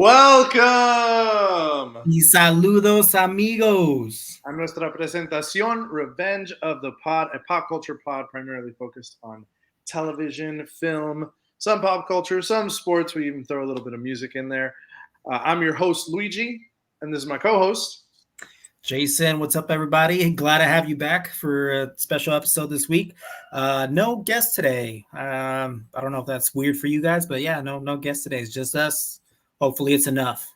Welcome! Y saludos, amigos. A nuestra presentación, Revenge of the Pod, a pop culture pod primarily focused on television, film, some pop culture, some sports. We even throw a little bit of music in there. I'm your host, Luigi, and this is my co-host, Jason. What's up, everybody? Glad to have you back for a special episode this week. No guest today. I don't know if that's weird for you guys, but yeah, no guest today. It's just us. Hopefully it's enough.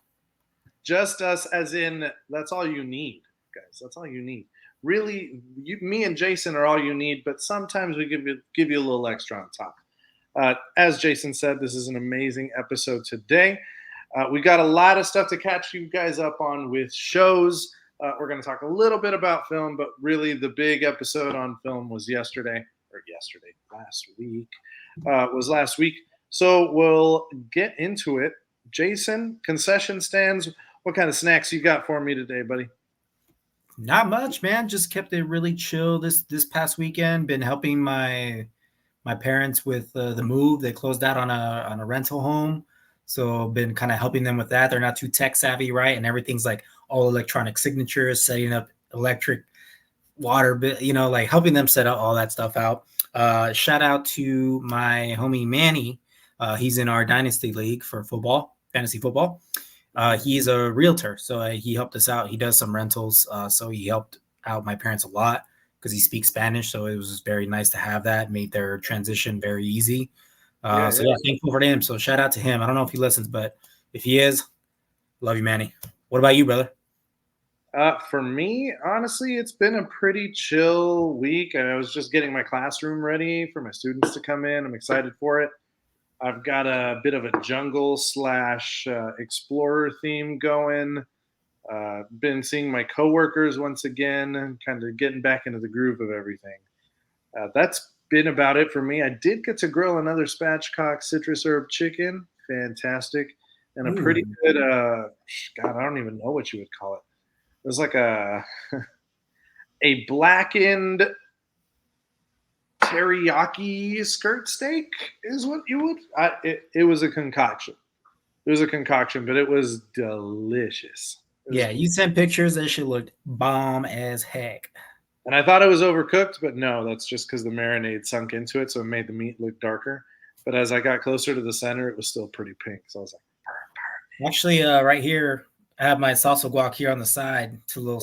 Just us, as in that's all you need, guys. That's all you need. Really, me and Jason are all you need, but sometimes we give you a little extra on top. As Jason said, this is an amazing episode today. We got a lot of stuff to catch you guys up on with shows. We're going to talk a little bit about film, but really the big episode on film was last week. So we'll get into it. Jason, concession stands, what kind of snacks you got for me today, buddy? Not much, man. Just kept it really chill this past weekend. Been helping my parents with the move. They closed out on a rental home, so been kind of helping them with that. They're not too tech savvy, right? And everything's like all electronic signatures, setting up electric water, like helping them set up all that stuff out. Shout out to my homie Manny. He's in our dynasty league for fantasy football. He's a realtor, so he helped us out. He does some rentals, so he helped out my parents a lot because he speaks Spanish. So it was just very nice to have that. Made their transition very easy. Thankful for him. So shout out to him. I don't know if he listens, but if he is, love you, Manny. What about you, brother? For me, honestly, it's been a pretty chill week. I was just getting my classroom ready for my students to come in. I'm excited for it. I've got a bit of a jungle / explorer theme going. Been seeing my coworkers once again and kind of getting back into the groove of everything. That's been about it for me. I did get to grill another spatchcock citrus herb chicken. Fantastic. And a pretty good, God, I don't even know what you would call it. It was like a blackened teriyaki skirt steak is what you would. It was a concoction. It was a concoction, but it was delicious. You sent pictures. That shit looked bomb as heck. And I thought it was overcooked, but no, that's just because the marinade sunk into it, so it made the meat look darker. But as I got closer to the center, it was still pretty pink. So I was like, burn. Actually, right here, I have my salsa guac here on the side. Two little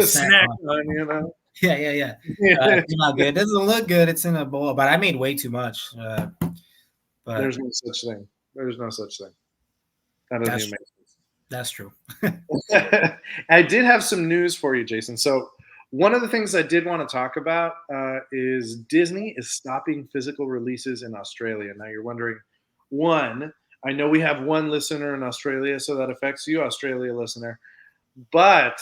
snack on, you know. Yeah. It's not good. It doesn't look good. It's in a bowl, but I made way too much. But there's no such thing. There's no such thing. That doesn't even make sense. That's true. I did have some news for you, Jason. So one of the things I did want to talk about is Disney is stopping physical releases in Australia. Now you're wondering, one, I know we have one listener in Australia, so that affects you, Australia listener. But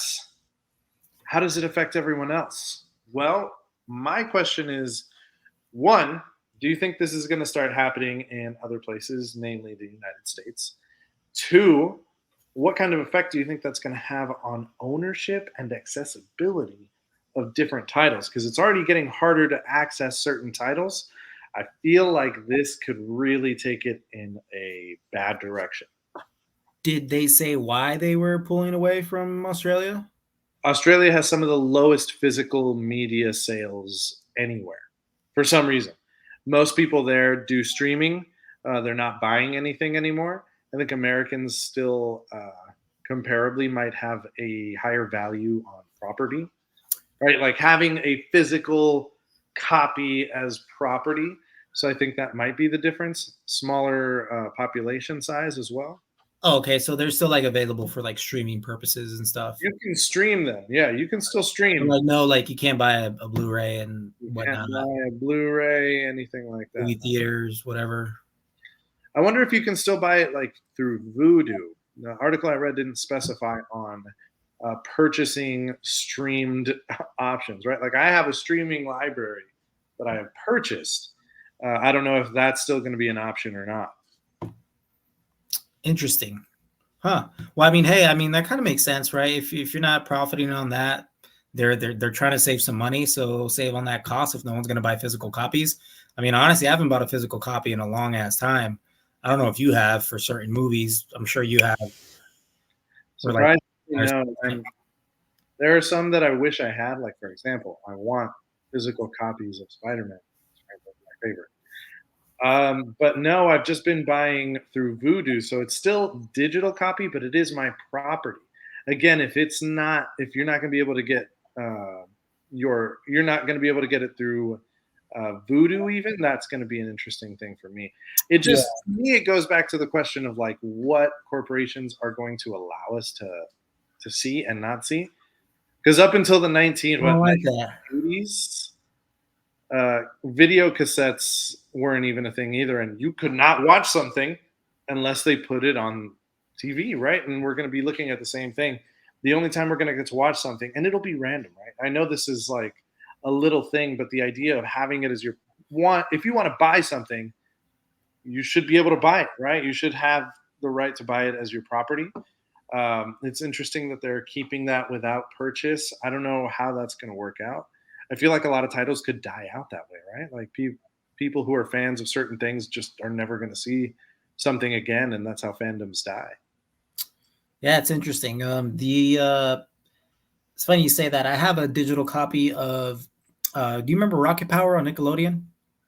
how does it affect everyone else? Well, my question is, one, do you think this is going to start happening in other places, namely the United States? Two, what kind of effect do you think that's going to have on ownership and accessibility of different titles? Because it's already getting harder to access certain titles. I feel like this could really take it in a bad direction. Did they say why they were pulling away from Australia? Australia has some of the lowest physical media sales anywhere for some reason. Most people there do streaming. They're not buying anything anymore. I think Americans still comparably might have a higher value on property, right? Like having a physical copy as property. So I think that might be the difference. Smaller population size as well. Oh, okay, so they're still like available for like streaming purposes and stuff. You can stream them. Yeah, you can still stream. Like you can't buy a Blu-ray and whatnot. You can't buy a Blu-ray, anything like that. Movie theaters, whatever. I wonder if you can still buy it like through Vudu. The article I read didn't specify on purchasing streamed options, right? Like I have a streaming library that I have purchased. I don't know if that's still going to be an option or not. Interesting. Huh. Well, that kind of makes sense, right? If you're not profiting on that, they're trying to save some money, so save on that cost if no one's going to buy physical copies. Honestly, I haven't bought a physical copy in a long ass time. I don't know if you have for certain movies. I'm sure you have. or like Surprisingly, or no. And there are some that I wish I had. Like for example, I want physical copies of Spider-Man. It's frankly my favorite. But no, I've just been buying through Voodoo, so it's still digital copy, but it is my property. Again, if you're not going to be able to get you're not going to be able to get it through Voodoo, even that's going to be an interesting thing for me. It yeah, just for me, it goes back to the question of like what corporations are going to allow us to see and not see. Because up until the I don't like that. 1980s, video cassettes weren't even a thing either, and you could not watch something unless they put it on TV, right? And we're going to be looking at the same thing. The only time we're going to get to watch something, and it'll be random, right? I know this is like a little thing, but the idea of having it as your if you want to buy something, you should be able to buy it, right? You should have the right to buy it as your property. It's interesting that they're keeping that without purchase. I don't know how that's going to work out. I feel like a lot of titles could die out that way, right? Like people who are fans of certain things just are never going to see something again, and that's how fandoms die. Yeah, it's interesting. It's funny you say that. I have a digital copy of. Do you remember Rocket Power on Nickelodeon?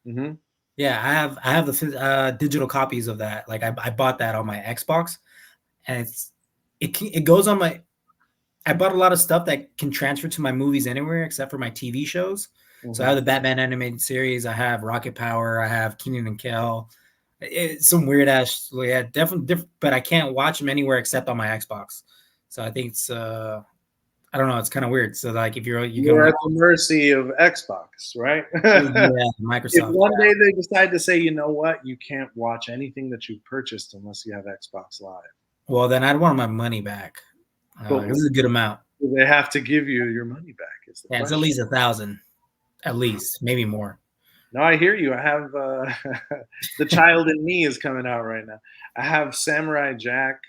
Hmm. Yeah, I have the digital copies of that. Like I bought that on my Xbox, and it goes on my. I bought a lot of stuff that can transfer to my movies anywhere except for my TV shows. So I Hmm. have the Batman animated series. I have Rocket Power. I have Keenan and Kel. It's some weird ass, yeah, definitely different. But I can't watch them anywhere except on my Xbox. So I think it's I don't know. It's kind of weird. So like if you can You're only at the mercy of Xbox, right? yeah If Microsoft. one day they decide to say, you know what, you can't watch anything that you purchased unless you have Xbox Live, Well, then I'd want my money back. but This is a good amount. do they have to give you your money back? Is the Yeah, it's at question. least 1,000, at least maybe more. No, I hear you. I have the child in me is coming out right now. I have Samurai Jack.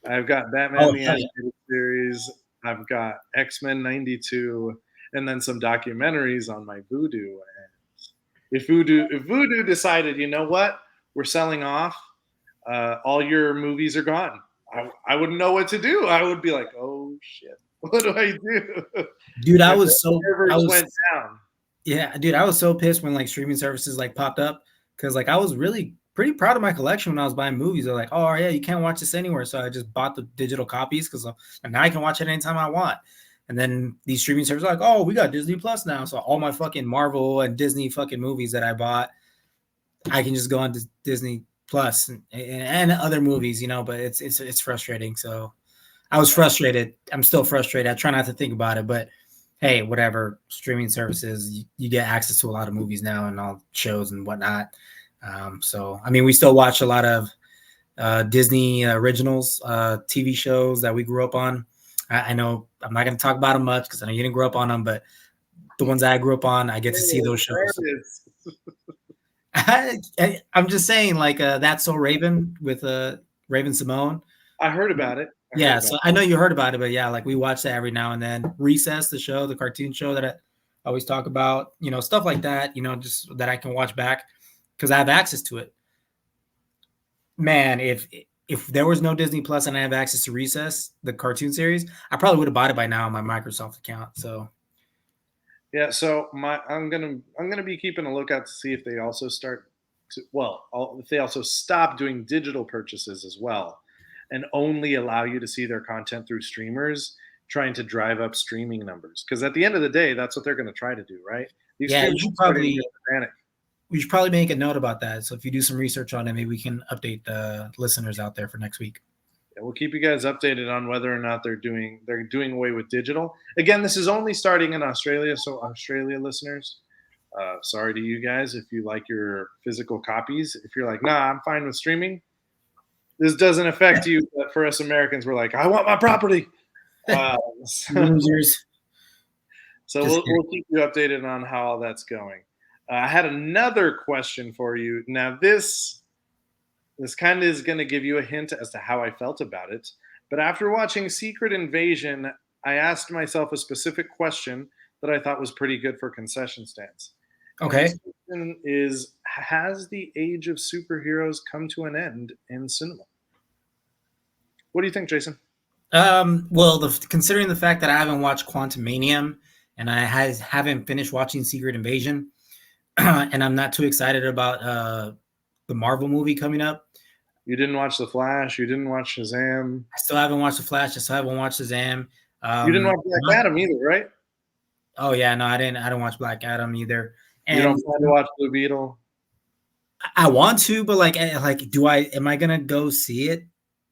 I've got Batman Oh the hell yeah, Animated Series. I've got X-Men '92, and then some documentaries on my Voodoo. And if Voodoo decided, you know what, we're selling off, all your movies are gone. I wouldn't know what to do. I would be like, oh shit, what do I do? dude. If the I servers was went down. Yeah, dude, I was so pissed when like streaming services like popped up because like I was really pretty proud of my collection when I was buying movies. They're like, oh yeah, you can't watch this anywhere, so I just bought the digital copies because and now I can watch it anytime I want. And then these streaming services are like, oh, we got Disney Plus now, so all my fucking Marvel and Disney fucking movies that I bought, I can just go on to Disney Plus and other movies, you know. But it's frustrating. So I was frustrated. I'm still frustrated. I try not to think about it, but hey, whatever. Streaming services, you get access to a lot of movies now and all shows and whatnot. So, I mean, we still watch a lot of Disney originals, TV shows that we grew up on. I know I'm not going to talk about them much because I know you didn't grow up on them, but the ones that I grew up on, I get to see those There shows. it is. I'm just saying, like That's So Raven with Raven Simone. I heard about it. I heard Yeah, about so I know you heard about it, but yeah, like we watch that every now and then. Recess, the show, the cartoon show that I always talk about, stuff like that, just that I can watch back because I have access to it. Man, if there was no Disney Plus and I have access to Recess, the cartoon series, I probably would have bought it by now on my Microsoft account. So it. Yeah, so I'm gonna be keeping a lookout to see if they also start to if they also stop doing digital purchases as well, and only allow you to see their content through streamers, trying to drive up streaming numbers. Because at the end of the day, that's what they're going to try to do, right? These yeah, streamers are starting to get panic. we should probably make a note about that. So if you do some research on it, maybe we can update the listeners out there for next week. Yeah, we'll keep you guys updated on whether or not they're doing away with digital. Again, this is only starting in Australia, so Australia listeners, sorry to you guys if you like your physical copies. If you're like, nah, I'm fine with streaming, this doesn't affect you. But for us Americans, we're like, I want my property. So, Losers. so Just we'll keep you updated on how all that's going. I had another question for you. Now, this kind of is going to give you a hint as to how I felt about it. But after watching Secret Invasion, I asked myself a specific question that I thought was pretty good for concession stands. And okay. this question is: has the age of superheroes come to an end in cinema? What do you think, Jason? Well, considering the fact that I haven't watched Quantumanium and haven't finished watching Secret Invasion, and I'm not too excited about the Marvel movie coming up. You didn't watch The Flash. You didn't watch Shazam. I still haven't watched The Flash. I still haven't watched Shazam. You didn't Um, watch Black Adam either, right? oh yeah, no, I didn't. I don't watch Black Adam either. You don't And plan to watch Blue Beetle. I want to, but like, do I? Am I gonna go see it?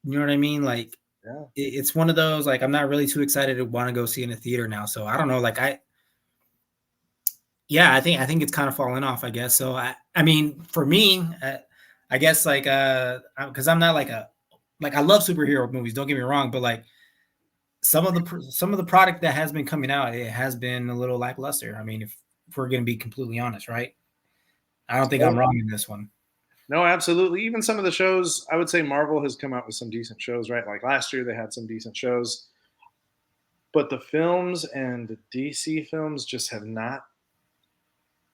You know what I mean? Like, Yeah. it's one of those. Like, I'm not really too excited to want to go see it in a theater now. So I don't know. Like, yeah, I think it's kind of falling off. I guess so. I mean, for me, I guess like because I'm not like I love superhero movies. Don't get me wrong, but like some of the product that has been coming out, it has been a little lackluster. I mean, if we're gonna be completely honest, right? I don't think I'm wrong in this one. No, absolutely. Even some of the shows, I would say Marvel has come out with some decent shows, right? Like last year, they had some decent shows. But the films and the DC films just have not.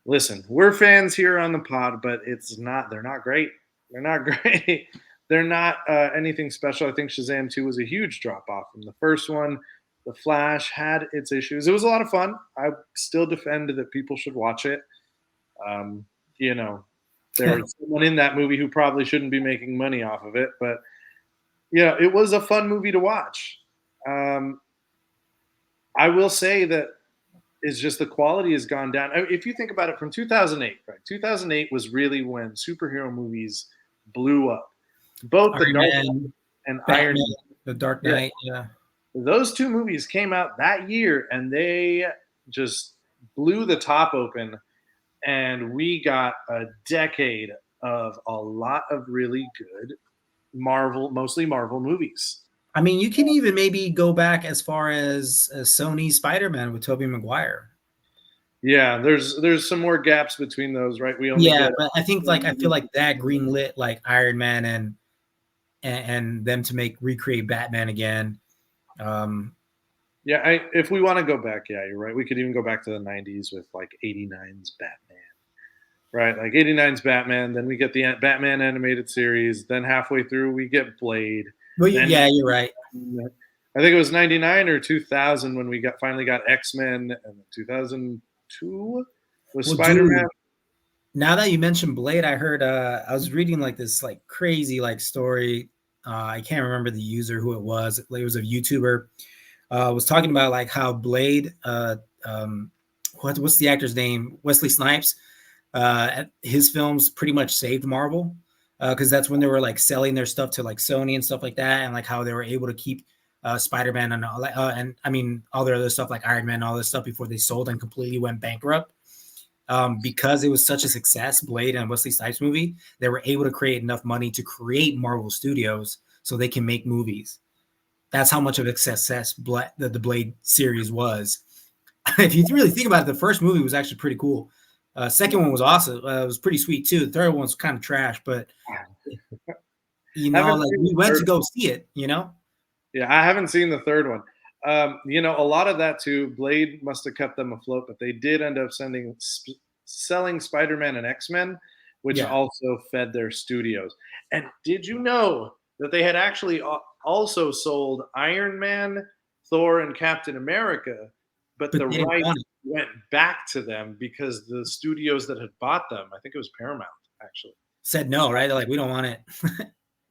Listen, we're fans here on the pod, but it's not. They're not great. They're not great. They're not anything special. I think Shazam 2 was a huge drop off from the first one. The Flash had its issues. It was a lot of fun. I still defend that people should watch it. Um, you know, there's someone in that movie who probably shouldn't be making money off of it, but yeah, it was a fun movie to watch. Um, I will say that it's just the quality has gone down. If you think about it, from 2008, right? 2008 was really when superhero movies blew up. Both the Iron Dark Man, and Iron Batman, Man. The Dark Yeah, Knight. Yeah. those two movies came out that year, and they just blew the top open. And we got a decade of a lot of really good Marvel, mostly Marvel movies. I mean, you can even maybe go back as far as Sony Spider-Man with Tobey Maguire. Yeah, there's some more gaps between those, right? We only Yeah, get but I feel like that green lit like Iron Man and them to make recreate Batman again. Um, yeah. If we want to go back, yeah, you're right. We could even go back to the '90s with like '89's Batman, right? Like '89's Batman. Then we get the Batman animated series. Then halfway through, we get Blade. but Then yeah, you're right. I think it was '99 or 2000 when we finally got X-Men, and 2002 was Well, Spider-Man. dude, now that you mentioned Blade, I heard I was reading like this like crazy like story. I can't remember the user who it was. It was a YouTuber. Was talking about like how Blade, what's the actor's name? Wesley Snipes. His films pretty much saved Marvel because that's when they were like selling their stuff to like Sony and stuff like that, and like how they were able to keep Spider-Man and all and I mean all their other stuff like Iron Man, all this stuff before they sold and completely went bankrupt. Because it was such a success, Blade and Wesley Snipes movie, they were able to create enough money to create Marvel Studios so they can make movies. That's how much of a success the Blade series was. If you really think about it, the first movie was actually pretty cool. Second one was awesome. It was pretty sweet too. The third one was kind of trash, but I haven't like seen we the went third. to go see it. You know, Yeah, I haven't seen the third one. A lot of that too. Blade must have kept them afloat, but they did end up selling Spider-Man and X-Men, which yeah. also fed their studios. And did you know that they had actually also sold Iron Man, Thor, and Captain America, but But the they didn't rights want it. went back to them because the studios that had bought them, I think it was Paramount, actually. Said no, right? They're like, we don't want it.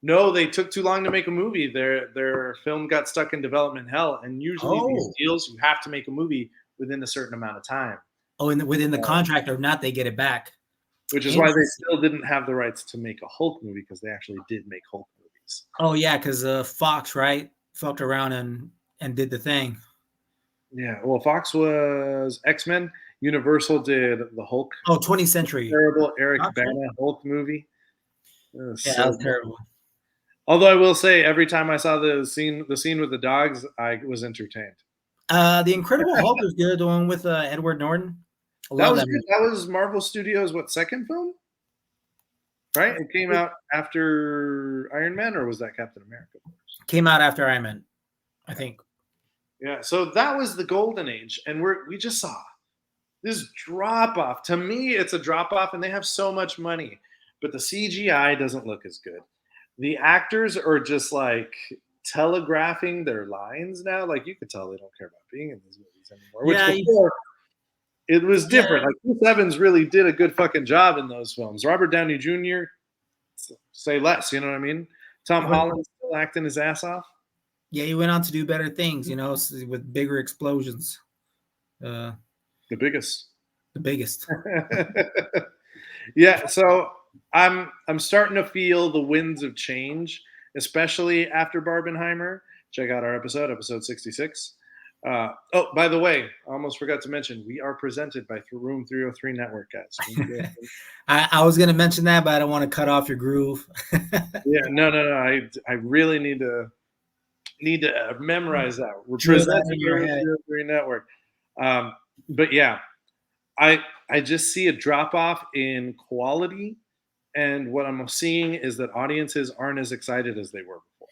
No, they took too long to make a movie. Their film got stuck in development hell, and usually these Oh, deals, you have to make a movie within a certain amount of time, within the contract or not, they get it back. which is why they Interesting. still didn't have the rights to make a Hulk movie because they actually did make Hulk movies. Oh yeah, because Fox right fucked around and did the thing. Yeah, well, Fox was X-Men. Universal did the Hulk, Oh, 20th Century. terrible Eric Fox, right? Bana Hulk movie. It was Yeah, that so was bad. terrible. Although I will say, every time I saw the scene with the dogs, I was entertained. The Incredible Hulk was good. The one with Edward Norton. I That love was that good. movie. That was Marvel Studios' what, second film? Right? It came It out after Iron Man, or was that Captain America first? came out after Iron Man, I Okay. think. Yeah. So that was the golden age, and we just saw this drop off. To me, it's a drop off, and they have so much money, but the CGI doesn't look as good. The actors are just like telegraphing their lines now. Like you could tell they don't care about being in these movies anymore. Which Yeah, before it was yeah. different. Like Chris Evans really did a good fucking job in those films. Robert Downey Jr. say less. You know what I mean? Tom He went, Holland still acting his ass off. yeah, he went on to do better things, with bigger explosions. Uh, The biggest. the biggest. Yeah, so I'm starting to feel the winds of change, especially after Barbenheimer. Check out our episode 66. Oh, by the way, I almost forgot to mention we are presented by Room 303 Network, guys. I was gonna mention that, but I don't want to cut off your groove. Yeah, no. I really need to memorize that. We're Drill that presented in by your Room head. 303 Network. But yeah, I just see a drop off in quality, and what I'm seeing is that audiences aren't as excited as they were before.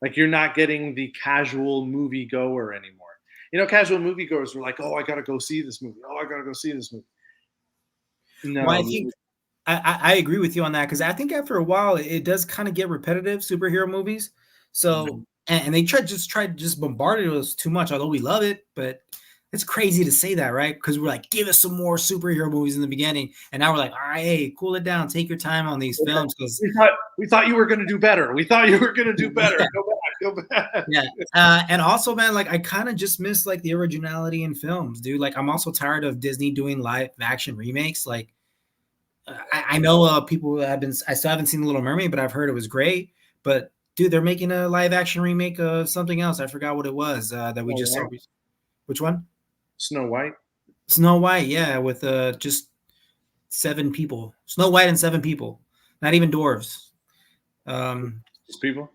Like you're not getting the casual movie goer anymore. Casual moviegoers were like, "Oh, I gotta go see this movie. Oh, I gotta go see this movie." Well, I No, think I agree with you on that because I think after a while it does kind of get repetitive, superhero movies. So and they try to just bombard us too much, although we love it, but it's crazy to say that, right? Because we're like, give us some more superhero movies in the beginning, and now we're like, all right, hey, cool it down, take your time on these films because we thought you were gonna do better. We thought you were gonna do better. yeah, Go back. yeah. And also, man, like I kind of just miss like the originality in films, dude. Like I'm also tired of Disney doing live action remakes, like. I know people have been. I still haven't seen The Little Mermaid, but I've heard it was great. But dude, they're making a live action remake of something else. I forgot what it was that we Snow just saw. White. Which one? Snow White. Snow White. Yeah, with just 7 people. Snow White and 7 people. Not even dwarves. Just people.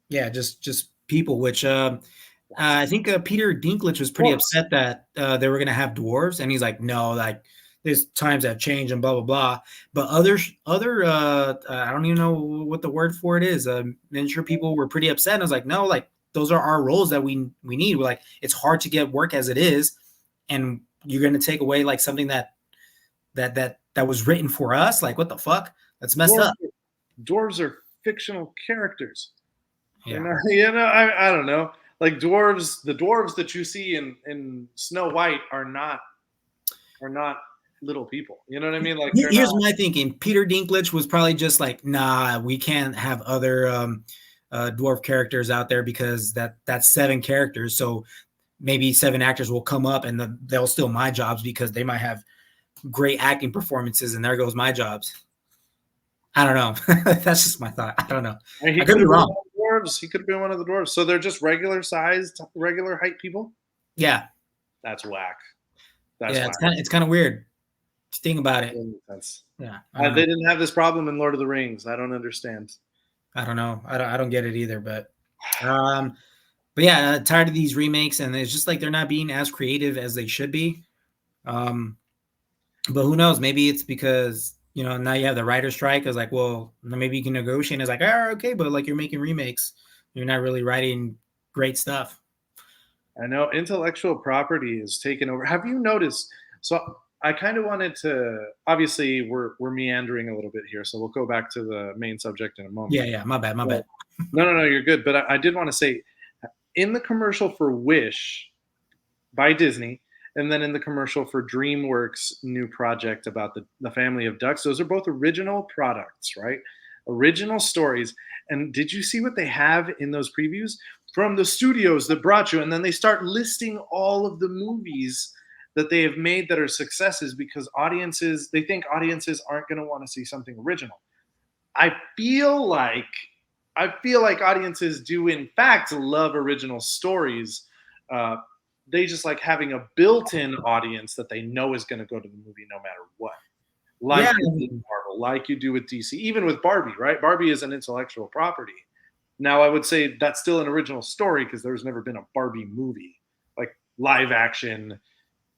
Yeah, just people. Which I think Peter Dinklage was pretty upset that they were gonna have dwarves, and he's like, no, like there's times have changed and blah blah blah. But other I don't even know what the word for it is. Miniature people were pretty upset. And I was like, no, like those are our roles that we need. We're like, it's hard to get work as it is, and you're gonna take away like something that was written for us. Like, what the fuck? That's messed up. Dwarves are fictional characters. Yeah. I don't know. Like the dwarves that you see in Snow White are not little people. You know what I mean? Like they're Here's not. my thinking. Peter Dinklage was probably just like, nah, we can't have other dwarf characters out there because that's 7 characters. So maybe 7 actors will come up and they'll steal my jobs because they might have great acting performances, and there goes my jobs. I don't know. That's just my thought. I don't know. He I could could be have been wrong. one of the dwarves. He could have been one of the dwarves. So they're just regular sized, regular height people. Yeah. That's whack. That's Yeah. whack. It's kind of weird. Think about it. That's, Yeah. they didn't have this problem in Lord of the Rings. I don't understand. I don't know. I don't get it either. But yeah, tired of these remakes, and it's just like they're not being as creative as they should be. But who knows? Maybe it's because now you have the writer's strike. It's like, well, maybe you can negotiate. It's like, okay, but like you're making remakes, you're not really writing great stuff. I know intellectual property is taken over. Have you noticed? So I kind of wanted to. Obviously, we're meandering a little bit here, so we'll go back to the main subject in a moment. Yeah. My bad. No, you're good. But I did want to say, in the commercial for Wish by Disney, and then in the commercial for DreamWorks' new project about the family of ducks, those are both original products, right? Original stories. And did you see what they have in those previews? From the studios that brought you, and then they start listing all of the movies that they have made that are successes because they think audiences aren't going to want to see something original. I feel like audiences do in fact love original stories. They just like having a built-in audience that they know is going to go to the movie no matter what. Like Yeah. you do with Marvel, like you do with DC, even with Barbie, right? Barbie is an intellectual property. Now, I would say that's still an original story because there's never been a Barbie movie, like live action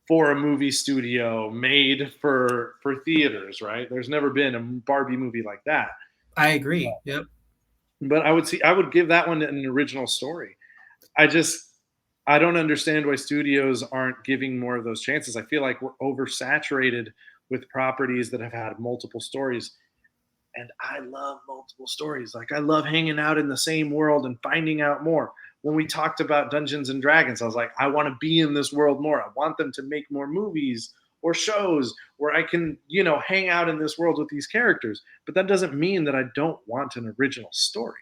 for a movie studio made for theaters, right? There's never been a Barbie movie like that. I agree. Yep. But I would give that one an original story. I don't understand why studios aren't giving more of those chances. I feel like we're oversaturated with properties that have had multiple stories. And I love multiple stories. Like I love hanging out in the same world and finding out more. When we talked about Dungeons and Dragons, I was like, I want to be in this world more. I want them to make more movies or shows where I can, hang out in this world with these characters. But that doesn't mean that I don't want an original story.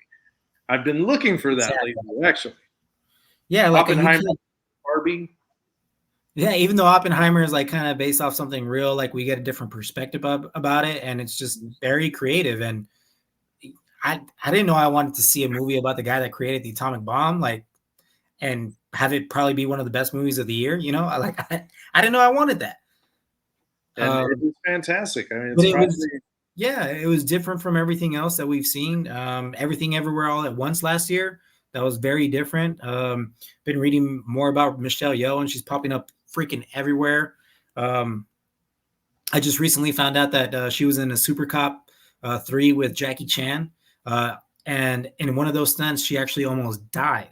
I've been looking for that Exactly. lately, actually. Yeah, like you Oppenheimer, can't. Barbie. Yeah, even though Oppenheimer is like kind of based off something real, like we get a different perspective about it, and it's just very creative. And I didn't know I wanted to see a movie about the guy that created the atomic bomb, like, and have it probably be one of the best movies of the year. I didn't know I wanted that. And it was fantastic. I mean, But it's it probably was, yeah, it was different from everything else that we've seen. Everything Everywhere All at Once last year, that was very different. Been reading more about Michelle Yeoh, and she's popping up freaking everywhere. Um, I just recently found out that she was in a Super Cop 3 with Jackie Chan. And in one of those stunts, she actually almost died.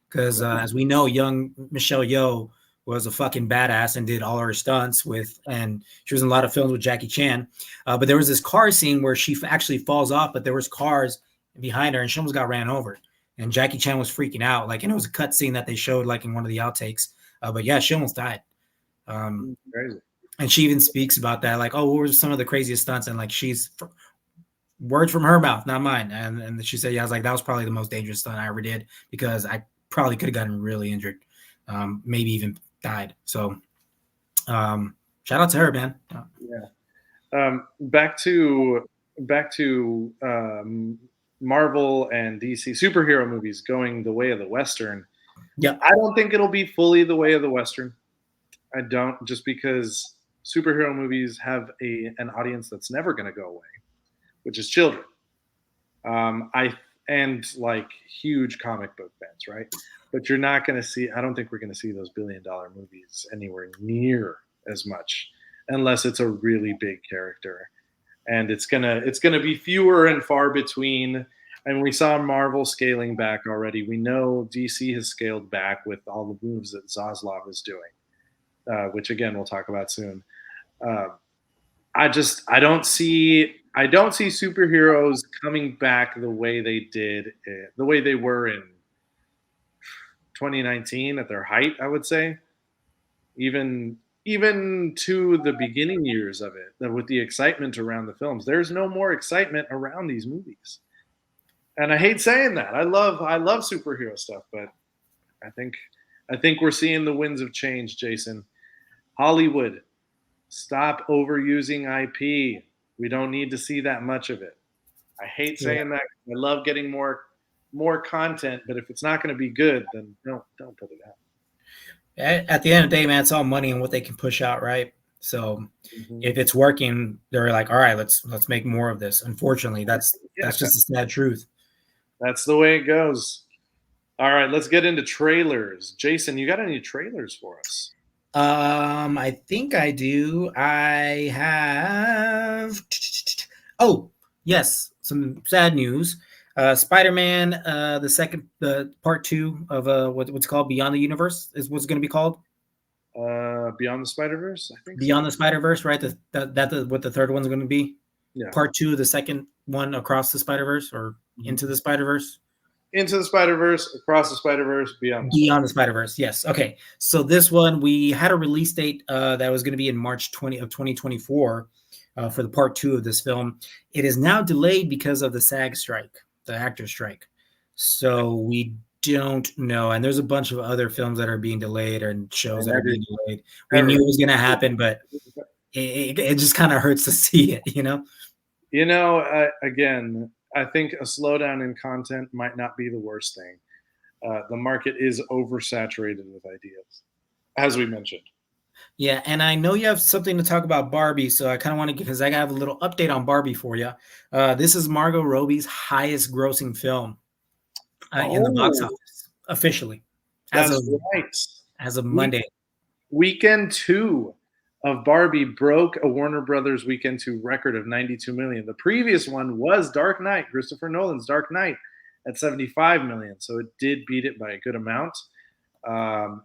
Because as we know, young Michelle Yeoh was a fucking badass and did all her stunts and she was in a lot of films with Jackie Chan. But there was this car scene where she actually falls off, but there was cars behind her and she almost got ran over. And Jackie Chan was freaking out, like, and it was a cut scene that they showed, like, in one of the outtakes. But yeah, she almost died. crazy. And she even speaks about that, like, oh, what were some of the craziest stunts? And like, words from her mouth, not mine. And she said, yeah, I was like, that was probably the most dangerous stunt I ever did because I probably could have gotten really injured, maybe even died. So shout out to her, man. Yeah. Back to Marvel and DC superhero movies going the way of the Western. Yeah. I don't think it'll be fully the way of the Western. I don't, just because superhero movies have an audience that's never going to go away, which is children. I and like huge comic book fans, right? But you're not going to see. I don't think we're going to see those billion-dollar movies anywhere near as much, unless it's a really big character, and it's gonna be fewer and far between. And we saw Marvel scaling back already. We know DC has scaled back with all the moves that Zaslav is doing, which again we'll talk about soon. Uh, I don't see superheroes coming back the way they did the way they were in 2019 at their height. I would say even to the beginning years of it, with the excitement around the films. There's no more excitement around these movies, and I hate saying that. I love superhero stuff, but I think I think we're seeing the winds of change, Jason. Hollywood, stop overusing IP. We don't need to see that much of it. I hate Yeah. saying that. I love getting more content, but if it's not going to be good, then don't put it out. At the end of the day, man, it's all money and what they can push out, right? So Mm-hmm. if it's working, they're like, all right, let's make more of this. Unfortunately, Yeah, that's just a sad truth. that's the way it goes. All right, let's get into trailers. Jason, you got any trailers for us? I think I do. I have. Oh, yes, some sad news. Spider-Man, the part two of what's called Beyond the Universe is what's going to be called. Beyond the Spider Verse, I think Beyond so. the Spider-Verse, right? What the third one's going to be. Yeah, Part two of the second one, Across the Spider-Verse or Into the Spider-Verse. Into the Spider Verse, Across the Spider Verse, Beyond the Spider. Beyond the Spider-Verse, yes. Okay, so this one we had a release date that was going to be in March 2024 for the part two of this film. It is now delayed because of the SAG strike, the actor strike. So we don't know, and there's a bunch of other films that are being delayed and shows And that are being delayed. We knew it was going to happen, but it just kind of hurts to see it, you know. Again, I think a slowdown in content might not be the worst thing. The market is oversaturated with ideas, as we mentioned. Yeah, and I know you have something to talk about Barbie, so I kind of want to because I have a little update on Barbie for you. This is Margot Robbie's highest grossing film in the box Oh, office officially as that's of right. Monday. Weekend two of Barbie broke a Warner Brothers weekend two record of 92 million. The previous one was Dark Knight, Christopher Nolan's Dark Knight, at 75 million. So it did beat it by a good amount.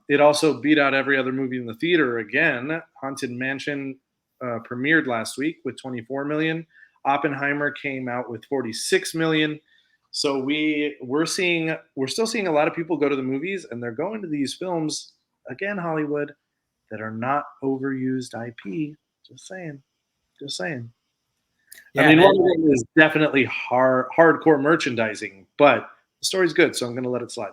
It also beat out every other movie in the theater again. Haunted Mansion premiered last week with 24 million. Oppenheimer came out with 46 million. So we're still seeing a lot of people go to the movies, and they're going to these films again, Hollywood, that are not overused IP. Just saying, just saying. I Yeah, mean, man. one of them is definitely hardcore merchandising, but the story's good, so I'm going to let it slide.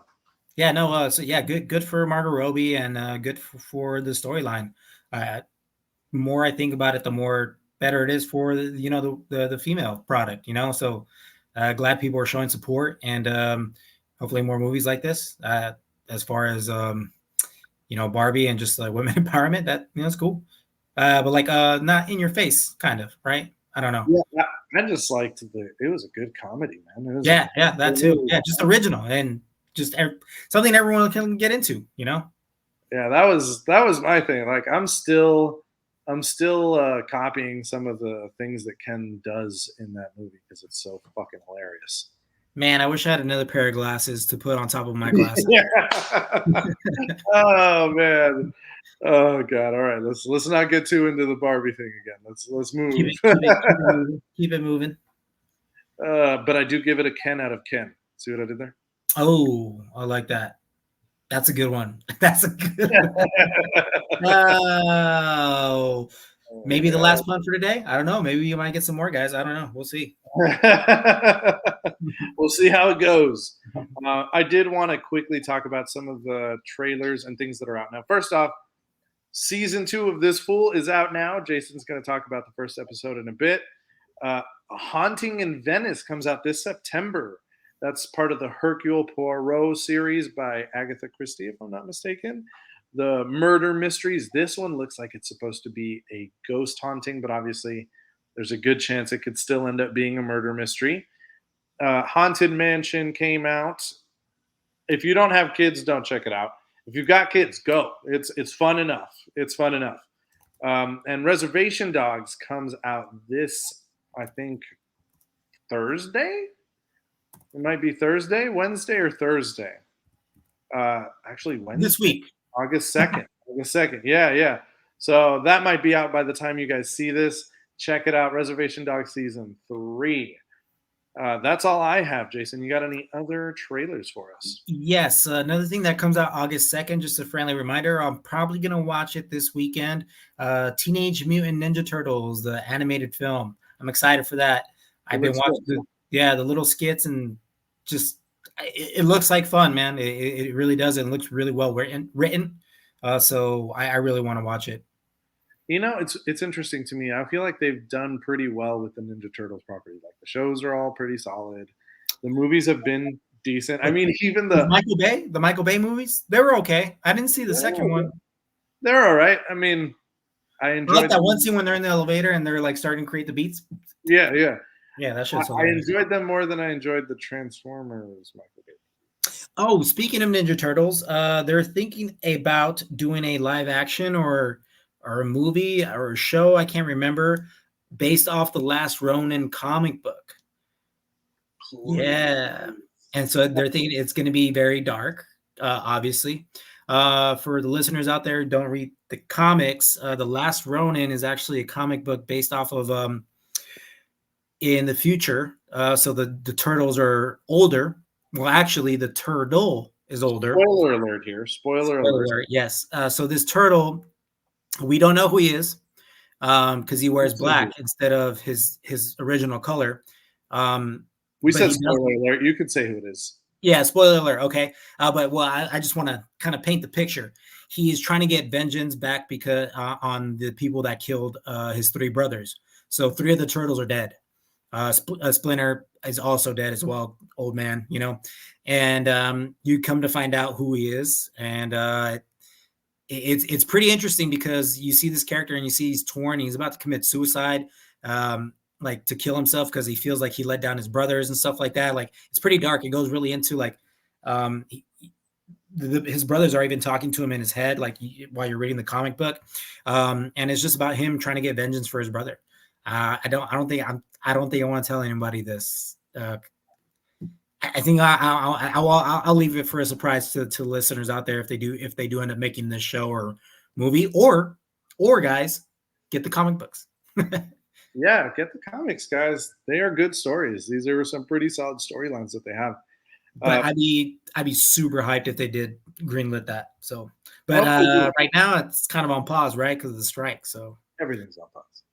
Yeah, no. So yeah, good for Margot Robbie, and good for the storyline. Uh, more I think about it, the more better it is for the female product. So glad people are showing support, and hopefully more movies like this. As far as Barbie and just women empowerment, that it's cool. But like not in your face, kind of, right? I don't know. Yeah, I just liked it was a good comedy, man. It was a Yeah, that too. really Yeah, just original and just something everyone can get into. yeah, that was my thing. Like I'm still copying some of the things that Ken does in that movie because it's so fucking hilarious. Man, I wish I had another pair of glasses to put on top of my glasses. Yeah. Oh man. Oh god. All right. Let's not get too into the Barbie thing again. Let's Keep move. it, keep it, keep it moving. Keep it moving. But I do give it a Ken out of Ken. See what I did there? Oh, I like that. That's a good one. That's a good one. Oh, maybe the last one for today. I don't know. Maybe you might get some more, guys. I don't know. We'll see. We'll see how it goes. I did want to quickly talk about some of the trailers and things that are out now. First off, season 2 of This Fool is out now. Jason's going to talk about the first episode in a bit. Haunting in Venice comes out this September. That's part of the Hercule Poirot series by Agatha Christie, if I'm not mistaken. The murder mysteries. This one looks like it's supposed to be a ghost haunting, but obviously there's a good chance it could still end up being a murder mystery. Haunted Mansion came out. If you don't have kids, don't check it out. If you've got kids, go. It's fun enough. It's fun enough. And Reservation Dogs comes out this, I think, Thursday. It might be Thursday, Wednesday, or Thursday. Actually, This Wednesday, week. August 2nd. August 2nd. Yeah, yeah. So that might be out by the time you guys see this. Check it out. Reservation Dogs season 3. That's all I have, Jason. You got any other trailers for us? Yes, another thing that comes out August 2nd, just a friendly reminder, I'm probably going to watch it this weekend. Teenage Mutant Ninja Turtles, the animated film. I'm excited for that. I've been watching the little skits, and just it looks like fun, man. It really does. It looks really well written. So I really want to watch it. It's interesting to me. I feel like they've done pretty well with the Ninja Turtles property. Like the shows are all pretty solid. The movies have been decent. I mean, even The Michael Bay movies, they were okay. I didn't see the second one. They're all right. I mean, I I enjoyed like that one scene when they're in the elevator and they're like starting to create the beats. Yeah, yeah. Yeah, that shit's I hilarious. enjoyed them more than I enjoyed the Transformers Michael Bay. Oh, speaking of Ninja Turtles, they're thinking about doing a live action or a movie or a show, I can't remember, based off the Last Ronin comic book. Yeah. And so they're thinking it's going to be very dark, obviously. For the listeners out there who don't read the comics, The Last Ronin is actually a comic book based off of in the future. So the turtles are older. Well, actually, the turtle is older. Spoiler alert here. Spoiler alert. Yes. So this turtle, we don't know who he is because he wears black instead of his original color. We said spoiler alert. You could say who it is. Yeah, spoiler alert. Okay, but I just want to kind of paint the picture. He is trying to get vengeance back because on the people that killed his 3 brothers. So 3 of the turtles are dead. Splinter is also dead as well, old man, and you come to find out who he is, and it's pretty interesting because you see this character and you see he's torn, he's about to commit suicide, like to kill himself because he feels like he let down his brothers and stuff like that. Like it's pretty dark. It goes really into like his brothers are even talking to him in his head, like while you're reading the comic book, and it's just about him trying to get vengeance for his brother. I don't think I want to tell anybody this. I think I'll leave it for a surprise to listeners out there if they do end up making this show or movie, or guys, get the comic books. Yeah, get the comics, guys. They are good stories. These are some pretty solid storylines that they have. But Uh, I'd be super hyped if they did greenlit that. So, but Well, they do. right now it's kind of on pause, right, because of the strike. So Everything's on pause.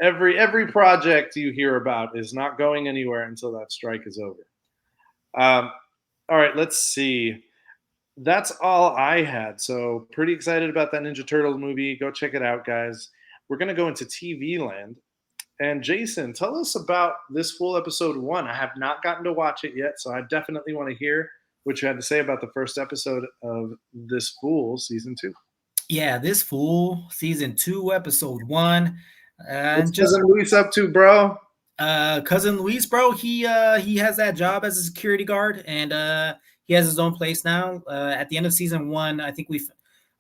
Every project you hear about is not going anywhere until that strike is over. Um, all right, let's see. That's all I had. So pretty excited about that Ninja Turtle movie. Go check it out, guys. We're gonna go into TV land. And Jason, tell us about this full episode one. I have not gotten to watch it yet, so I definitely want to hear what you had to say about the first episode of this Fool season two. yeah, this fool season 2, episode 1, What's and just cousin Luis up to, bro? cousin Luis, bro. He has that job as a security guard, and he has his own place now. At the end of season 1, I think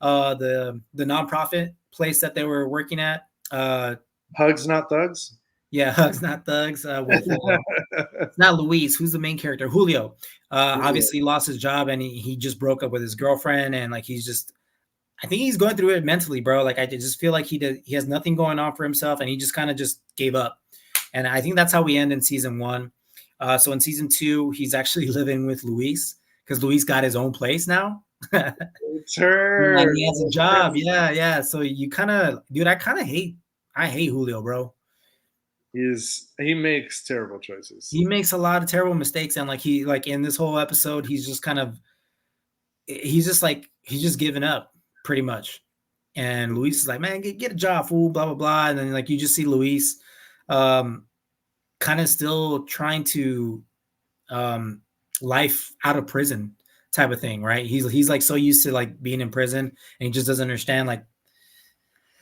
the nonprofit place that they were working at. Hugs, not thugs. Yeah, Hugs Not Thugs with it's not Luis, who's the main character, Julio. Obviously lost his job, and he just broke up with his girlfriend, and like he's just, I think he's going through it mentally, bro. Like I just feel like he has nothing going on for himself, and he just kind of just gave up. And I think that's how we end in season 1. So in season 2, he's actually living with Luis because Luis got his own place now. Turn. And he has a job. Yeah, yeah. So you kind of, dude, I hate Julio, bro. He makes terrible choices. He makes a lot of terrible mistakes, and like in this whole episode, he's just kind of, he's just giving up pretty much. And Luis is like, man, get a job, fool, blah blah blah. And then like you just see Luis, kind of still trying to life out of prison type of thing, right? He's like so used to like being in prison, and he just doesn't understand like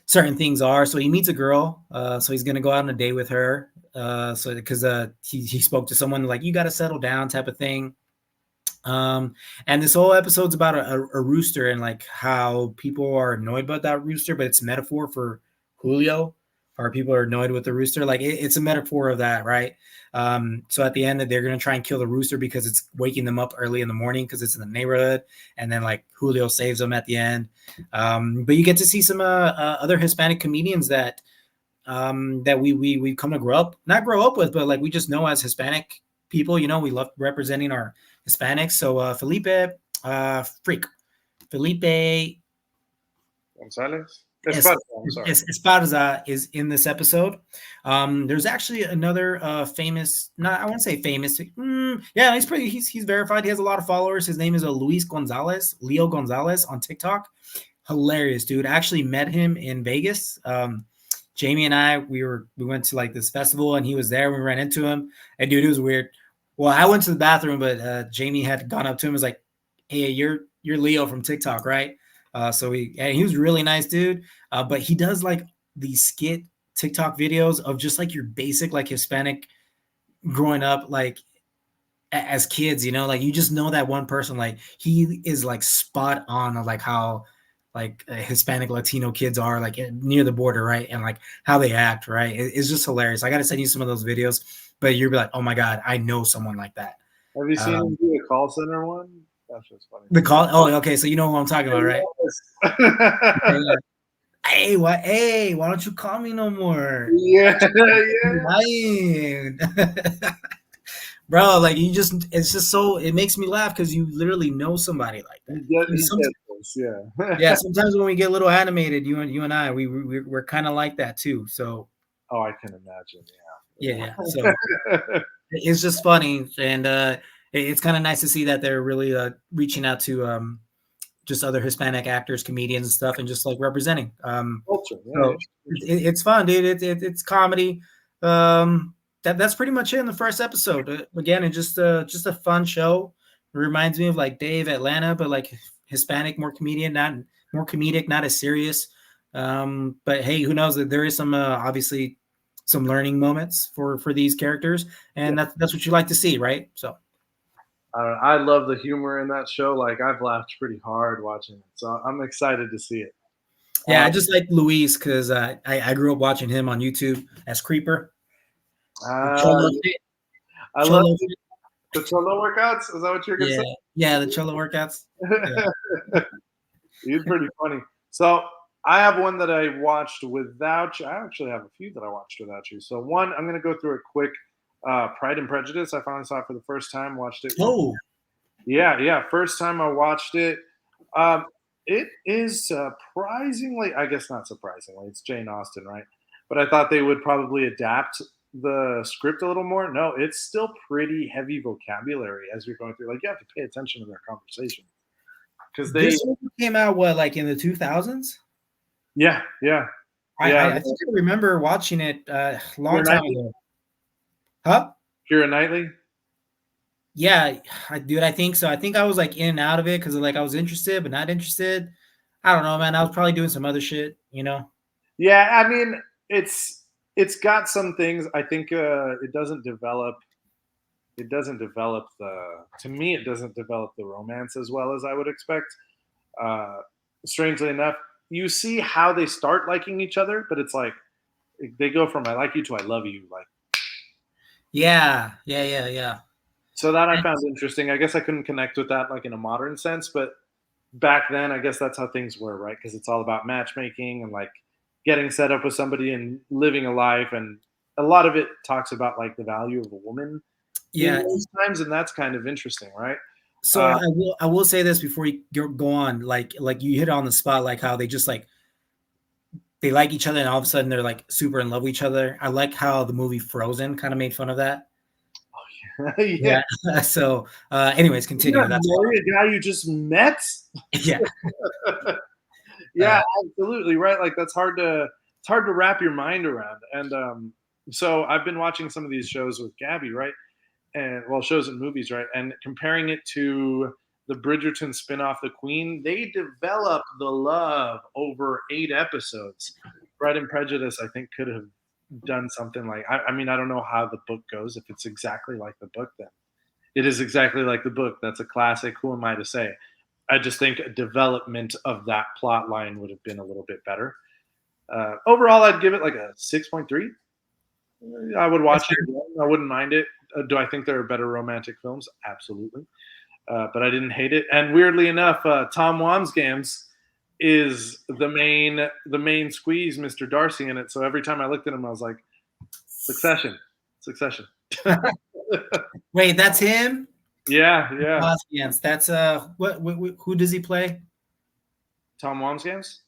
certain things are. So he meets a girl, so he's gonna go out on a date with her. So because he spoke to someone like, you got to settle down type of thing. And this whole episode's about a rooster and like how people are annoyed about that rooster, but it's a metaphor for Julio, or people are annoyed with the rooster. Like it's a metaphor of that, right? So at the end, they're gonna try and kill the rooster because it's waking them up early in the morning because it's in the neighborhood, and then like Julio saves them at the end. But you get to see some other Hispanic comedians that we come to not grow up with, but like we just know as Hispanic people. You know, we love representing our Hispanics. So Felipe Gonzalez? Esparza, I'm sorry. Esparza is in this episode. There's actually another famous, not I won't say famous. Yeah, he's verified. He has a lot of followers. His name is Leo Gonzalez on TikTok. Hilarious, dude. I actually met him in Vegas. Jamie and I, we went to like this festival, and he was there. We ran into him, and dude, it was weird. Well, I went to the bathroom, but Jamie had gone up to him and was like, hey, you're Leo from TikTok, right? So he was a really nice dude. But he does like these skit TikTok videos of just like your basic like Hispanic growing up, like as kids, you know, like you just know that one person, like he is like spot on of like how like Hispanic Latino kids are like near the border, right? And like how they act, right? It's just hilarious. I got to send you some of those videos, but you'll be like, oh my God, I know someone like that. Have you seen him do a call center one? That's just funny. The call. Oh, okay. So you know who I'm talking about, right? Yeah. Hey, why don't you call me no more? Yeah, Bro, like it's just so, it makes me laugh because you literally know somebody like that. Yeah. Yeah, sometimes when we get a little animated, you and I, we're kind of like that too. So Oh, I can imagine. yeah. So it's just funny, and it's kind of nice to see that they're really reaching out to just other Hispanic actors, comedians, and stuff, and just like representing. Culture. Yeah. So it's fun, dude. It's comedy. That's pretty much it in the first episode. Again, it's just a fun show. It reminds me of like Dave Atlanta, but like Hispanic, more comedic, not as serious. But hey, who knows? There is some obviously some learning moments for these characters, and that's what you like to see, right? So I love the humor in that show. Like I've laughed pretty hard watching it, so I'm excited to see it. yeah, I just like Luis because I grew up watching him on YouTube as Creeper. I love the Cholo workouts. Is that what you're gonna say? Yeah, the Cholo workouts. Yeah. He's pretty funny. So I have one that I watched without you. I actually have a few that I watched without you. So one, I'm going to go through it quick. Pride and Prejudice. I finally saw it for the first time. Watched it. Oh, Yeah, yeah. First time I watched it. Um, it is surprisingly, I guess not surprisingly, it's Jane Austen, right? But I thought they would probably adapt the script a little more. No, it's still pretty heavy vocabulary as you're going through. Like you have to pay attention to their conversation because they, this one came out what, like in the 2000s? yeah, yeah, I yeah. I, I think I remember watching it a long Keira time Knightley. ago. Huh? Keira Knightley. Yeah, dude, I think so. I think I was like in and out of it because like I was interested but not interested. I don't know, man. I was probably doing some other shit, you know. Yeah, I mean, it's got some things. I think it doesn't develop. It doesn't develop the. To me, it doesn't develop the romance as well as I would expect. Uh, Strangely enough, you see how they start liking each other, but it's like they go from "I like you" to "I love you." Like Yeah, yeah, yeah, yeah. so that I found interesting. I guess I couldn't connect with that like in a modern sense, but back then, I guess that's how things were, right? Because it's all about matchmaking and like getting set up with somebody and living a life, and a lot of it talks about like the value of a woman in Yeah. those times, and that's kind of interesting, right? So Uh, I will say this before you go on, like you hit it on the spot, like how they just like they like each other and all of a sudden they're like super in love with each other. I like how the movie Frozen kind of made fun of that. yeah, Yeah. So, anyways, you're continue. gonna That's marry a guy you just met. yeah. Yeah, absolutely right. Like that's hard to it's hard to wrap your mind around. And so I've been watching some of these shows with Gabby, right? And well, shows and movies, right? And comparing it to the Bridgerton spinoff, The Queen, they developed the love over 8 episodes. Pride and Prejudice, I think, could have done something like. I mean, I don't know how the book goes. If it's exactly like the book, then it is exactly like the book. That's a classic. Who am I to say? I just think a development of that plot line would have been a little bit better. Overall, I'd give it like a 6.3. I would That's watch it fair. again. I wouldn't mind it. Do I think there are better romantic films? Absolutely. But I didn't hate it. And weirdly enough, Tom Wamsgams is the main squeeze, Mr. Darcy in it. So every time I looked at him, I was like, Succession, Succession. Wait, that's him? Yeah, yeah. Yes, that's what who does he play? Tom Wamsgams.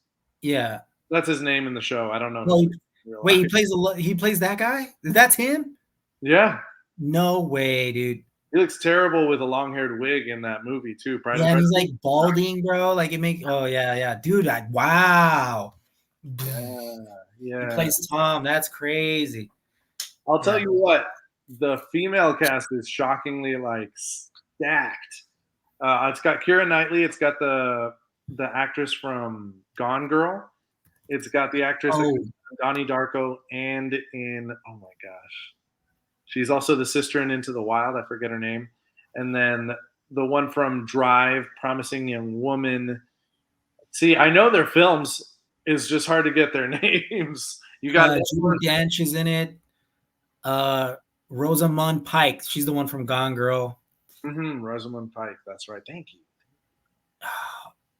Yeah. That's his name in the show. I don't know No, his name in real wait, life. he plays that guy? That's him? Yeah, No way, dude. he looks terrible with a long-haired wig in that movie too. Pride and Yeah, and he's Prejudice. like balding, bro. Like it make oh yeah, yeah. Dude, wow. Yeah, He yeah. plays Tom. That's crazy. I'll tell Yeah. you what, the female cast is shockingly like stacked. It's got Keira Knightley. It's got the actress from Gone Girl. It's got the actress that Oh, Donnie Darko, and in oh my gosh, she's also the sister in Into the Wild. I forget her name. And then the one from Drive, Promising Young Woman. See, I know their films. It's just hard to get their names. You got Judy Dench is in it. Uh, Rosamund Pike. She's the one from Gone Girl. Rosamund Pike. That's right. Thank you.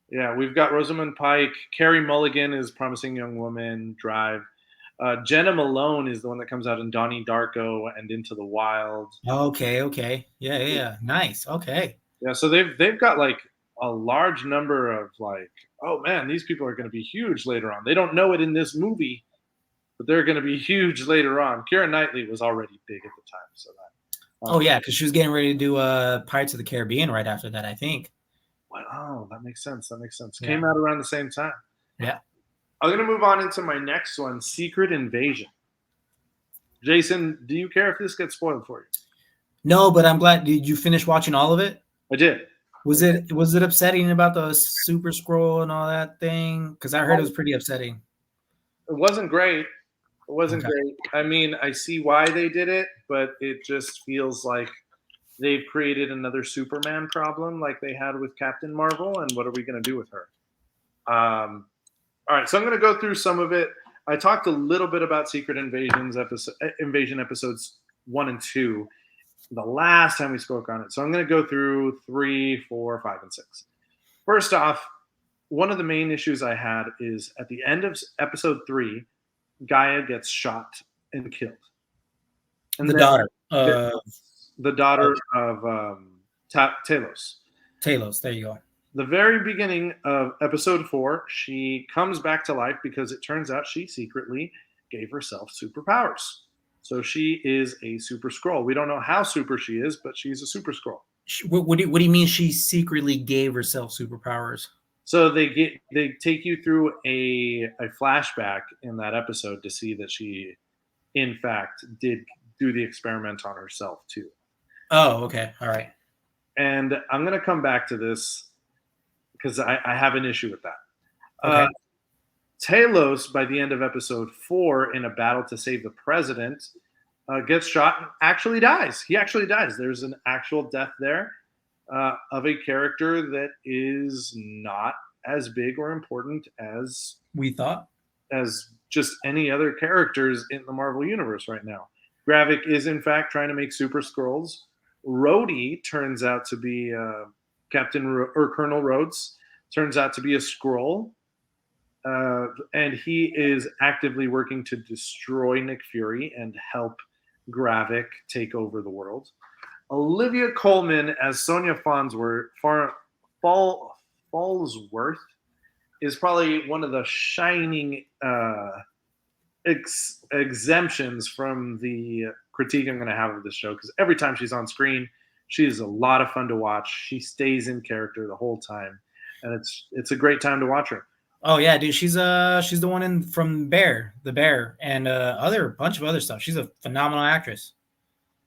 Yeah, we've got Rosamund Pike. Carrie Mulligan is Promising Young Woman. Drive. Jenna Malone is the one that comes out in Donnie Darko and Into the Wild. Okay, okay. Yeah, yeah, yeah. Nice. Okay. Yeah, so they've got like a large number of like, oh man, these people are going to be huge later on. They don't know it in this movie, but they're going to be huge later on. Keira Knightley was already big at the time, so that. Oh yeah, because she was getting ready to do Pirates of the Caribbean right after that, I think. Well, oh, that makes sense. That makes sense. Yeah. Came out around the same time. Yeah. I'm going to move on into my next one, Secret Invasion. Jason, do you care if this gets spoiled for you? No, but I'm glad. Did you finish watching all of it? I did. Was it upsetting about the Super Scroll and all that thing? Because I heard it was pretty upsetting. It wasn't great. It wasn't Okay. great. I mean, I see why they did it, but it just feels like they've created another Superman problem like they had with Captain Marvel, and what are we going to do with her? All right, so I'm going to go through some of it. I talked a little bit about Secret Invasion episodes 1 and 2 the last time we spoke on it. So I'm going to go through 3, 4, 5, and 6. First off, one of the main issues I had is at the end of episode 3, Gaia gets shot and killed, The and then daughter the of daughter of Talos. Talos. There you go. The very beginning of episode 4, she comes back to life because it turns out she secretly gave herself superpowers. So she is a super scroll. We don't know how super she is, but she's a super scroll. What do you mean she secretly gave herself superpowers? So they take you through a flashback in that episode to see that she, in fact, did do the experiment on herself too. Oh, okay. All right. And I'm gonna come back to this because I have an issue with that. Okay. Talos, by the end of episode 4, in a battle to save the president, gets shot and actually dies. He actually dies. There's an actual death there of a character that is not as big or important We thought. as just any other characters in the Marvel universe right now. Gravik is in fact trying to make Super Scrolls. Rhodey turns out to be or Colonel Rhodes turns out to be a Skrull, and he is actively working to destroy Nick Fury and help Gravik take over the world. Olivia Colman as Sonia Fallsworth is probably one of the shining exemptions from the critique I'm going to have of this show, because every time she's on screen, she is a lot of fun to watch. She stays in character the whole time, and it's a great time to watch her. Oh yeah, dude. She's the one in from the Bear, and other bunch of other stuff. She's a phenomenal actress.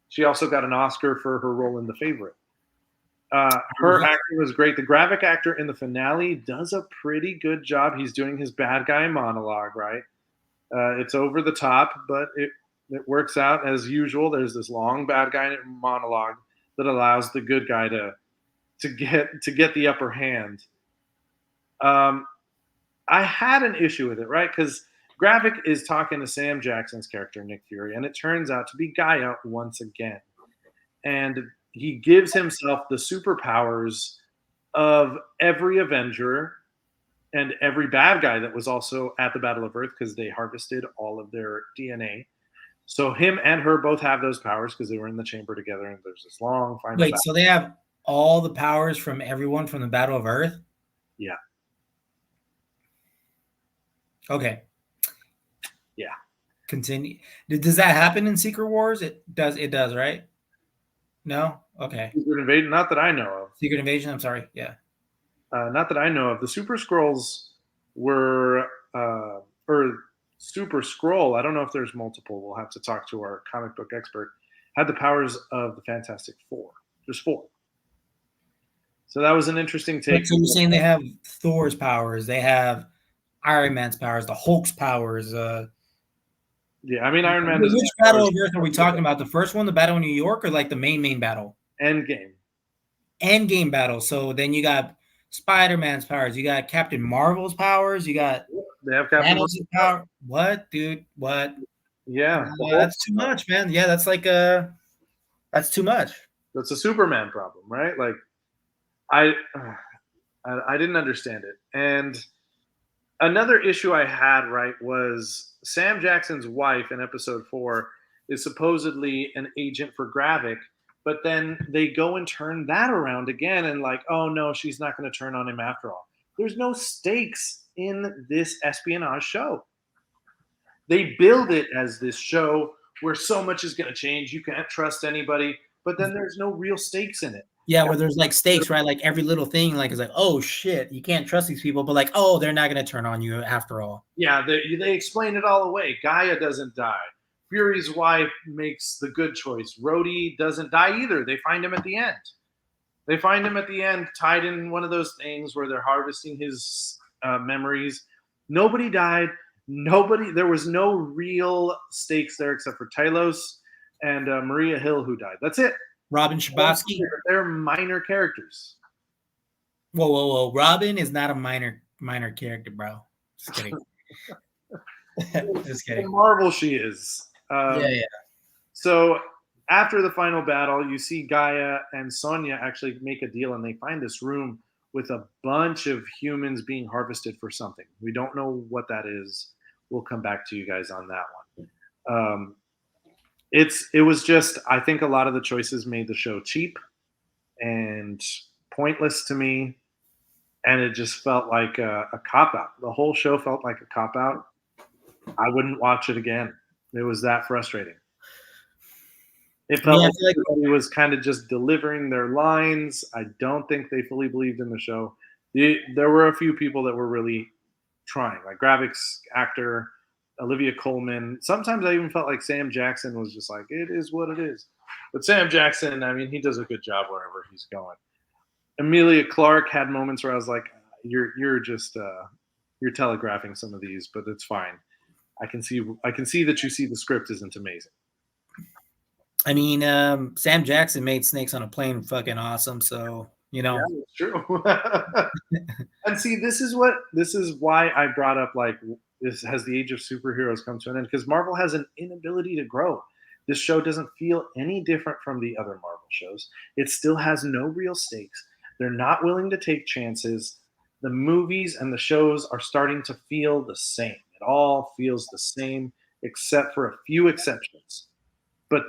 She also got an Oscar for her role in The Favorite. Her acting was great. The Gravik actor in the finale does a pretty good job. He's doing his bad guy monologue, right? It's over the top, but it works out as usual. There's this long bad guy monologue that allows the good guy to get the upper hand. I had an issue with it, right? Because Gravik is talking to Sam Jackson's character, Nick Fury, and it turns out to be Gaia once again. And he gives himself the superpowers of every Avenger and every bad guy that was also at the Battle of Earth, because they harvested all of their DNA. So him and her both have those powers because they were in the chamber together, and there's this long final Wait, battle. so they have all the powers from everyone from the Battle of Earth? Yeah. Okay. Yeah. Continue. Does that happen in Secret Wars? It does, right? No? Okay. Secret Invasion, not that I know of. Secret Invasion, I'm sorry. Yeah. Not that I know of. The Super Scrolls were, or Super Scroll, I don't know if there's multiple. We'll have to talk to our comic book expert. Had the powers of the Fantastic Four. There's 4. So that was an interesting take. So you're saying they have Thor's powers, they have Iron Man's powers, the Hulk's powers. Yeah, I mean, Iron Man doesn't. Which Battle of Earth are we talking about? The first one, the Battle in New York, or like the main battle? Endgame. Endgame battle. So then you got Spider-Man's powers, you got Captain Marvel's powers, you got They have Captain Thanos' power. What, dude? What? Yeah, That's too much, man. Yeah, that's like that's too much. That's a Superman problem, right? Like, I didn't understand it. And another issue I had, right, was Sam Jackson's wife in episode 4 is supposedly an agent for Gravik, but then they go and turn that around again and like, oh no, she's not going to turn on him after all. There's no stakes in this espionage show. They build it as this show where so much is going to change. You can't trust anybody, but then there's no real stakes in it. Yeah, where there's like stakes, right? Like every little thing, like is like, oh shit, you can't trust these people, but like, oh, they're not going to turn on you after all. Yeah, they explain it all away. Gaia doesn't die. Fury's wife makes the good choice. Rhodey doesn't die either. They find him at the end. They find him at the end, tied in one of those things where they're harvesting his memories. Nobody died. There was no real stakes there except for Talos and Maria Hill, who died. That's it. Robin Shabosky. They're minor characters. Whoa. Robin is not a minor character, bro. Just kidding. Just kidding. In Marvel, she is. Yeah. So after the final battle, you see Gaia and Sonya actually make a deal, and they find this room with a bunch of humans being harvested for something. We don't know what that is. We'll come back to you guys on that one. It was just, I think a lot of the choices made the show cheap and pointless to me, and it just felt like a cop out. The whole show felt like a cop out. I wouldn't watch it again. It was that frustrating. It I mean, felt I like feel like everybody was kind of just delivering their lines. I don't think they fully believed in the show. There were a few people that were really trying, like graphics actor Olivia Colman. Sometimes I even felt like Sam Jackson was just like, it is what it is. But Sam Jackson, I mean, he does a good job wherever he's going. Emilia Clarke had moments where I was like, you're just you're telegraphing some of these, but it's fine. I can see that you see the script isn't amazing. I mean, Sam Jackson made Snakes on a Plane fucking awesome. So, you Yeah, know, it's true. And see, this is why I brought up like this has the age of superheroes come to an end because Marvel has an inability to grow. This show doesn't feel any different from the other Marvel shows. It still has no real stakes. They're not willing to take chances. The movies and the shows are starting to feel the same. It all feels the same except for a few exceptions. But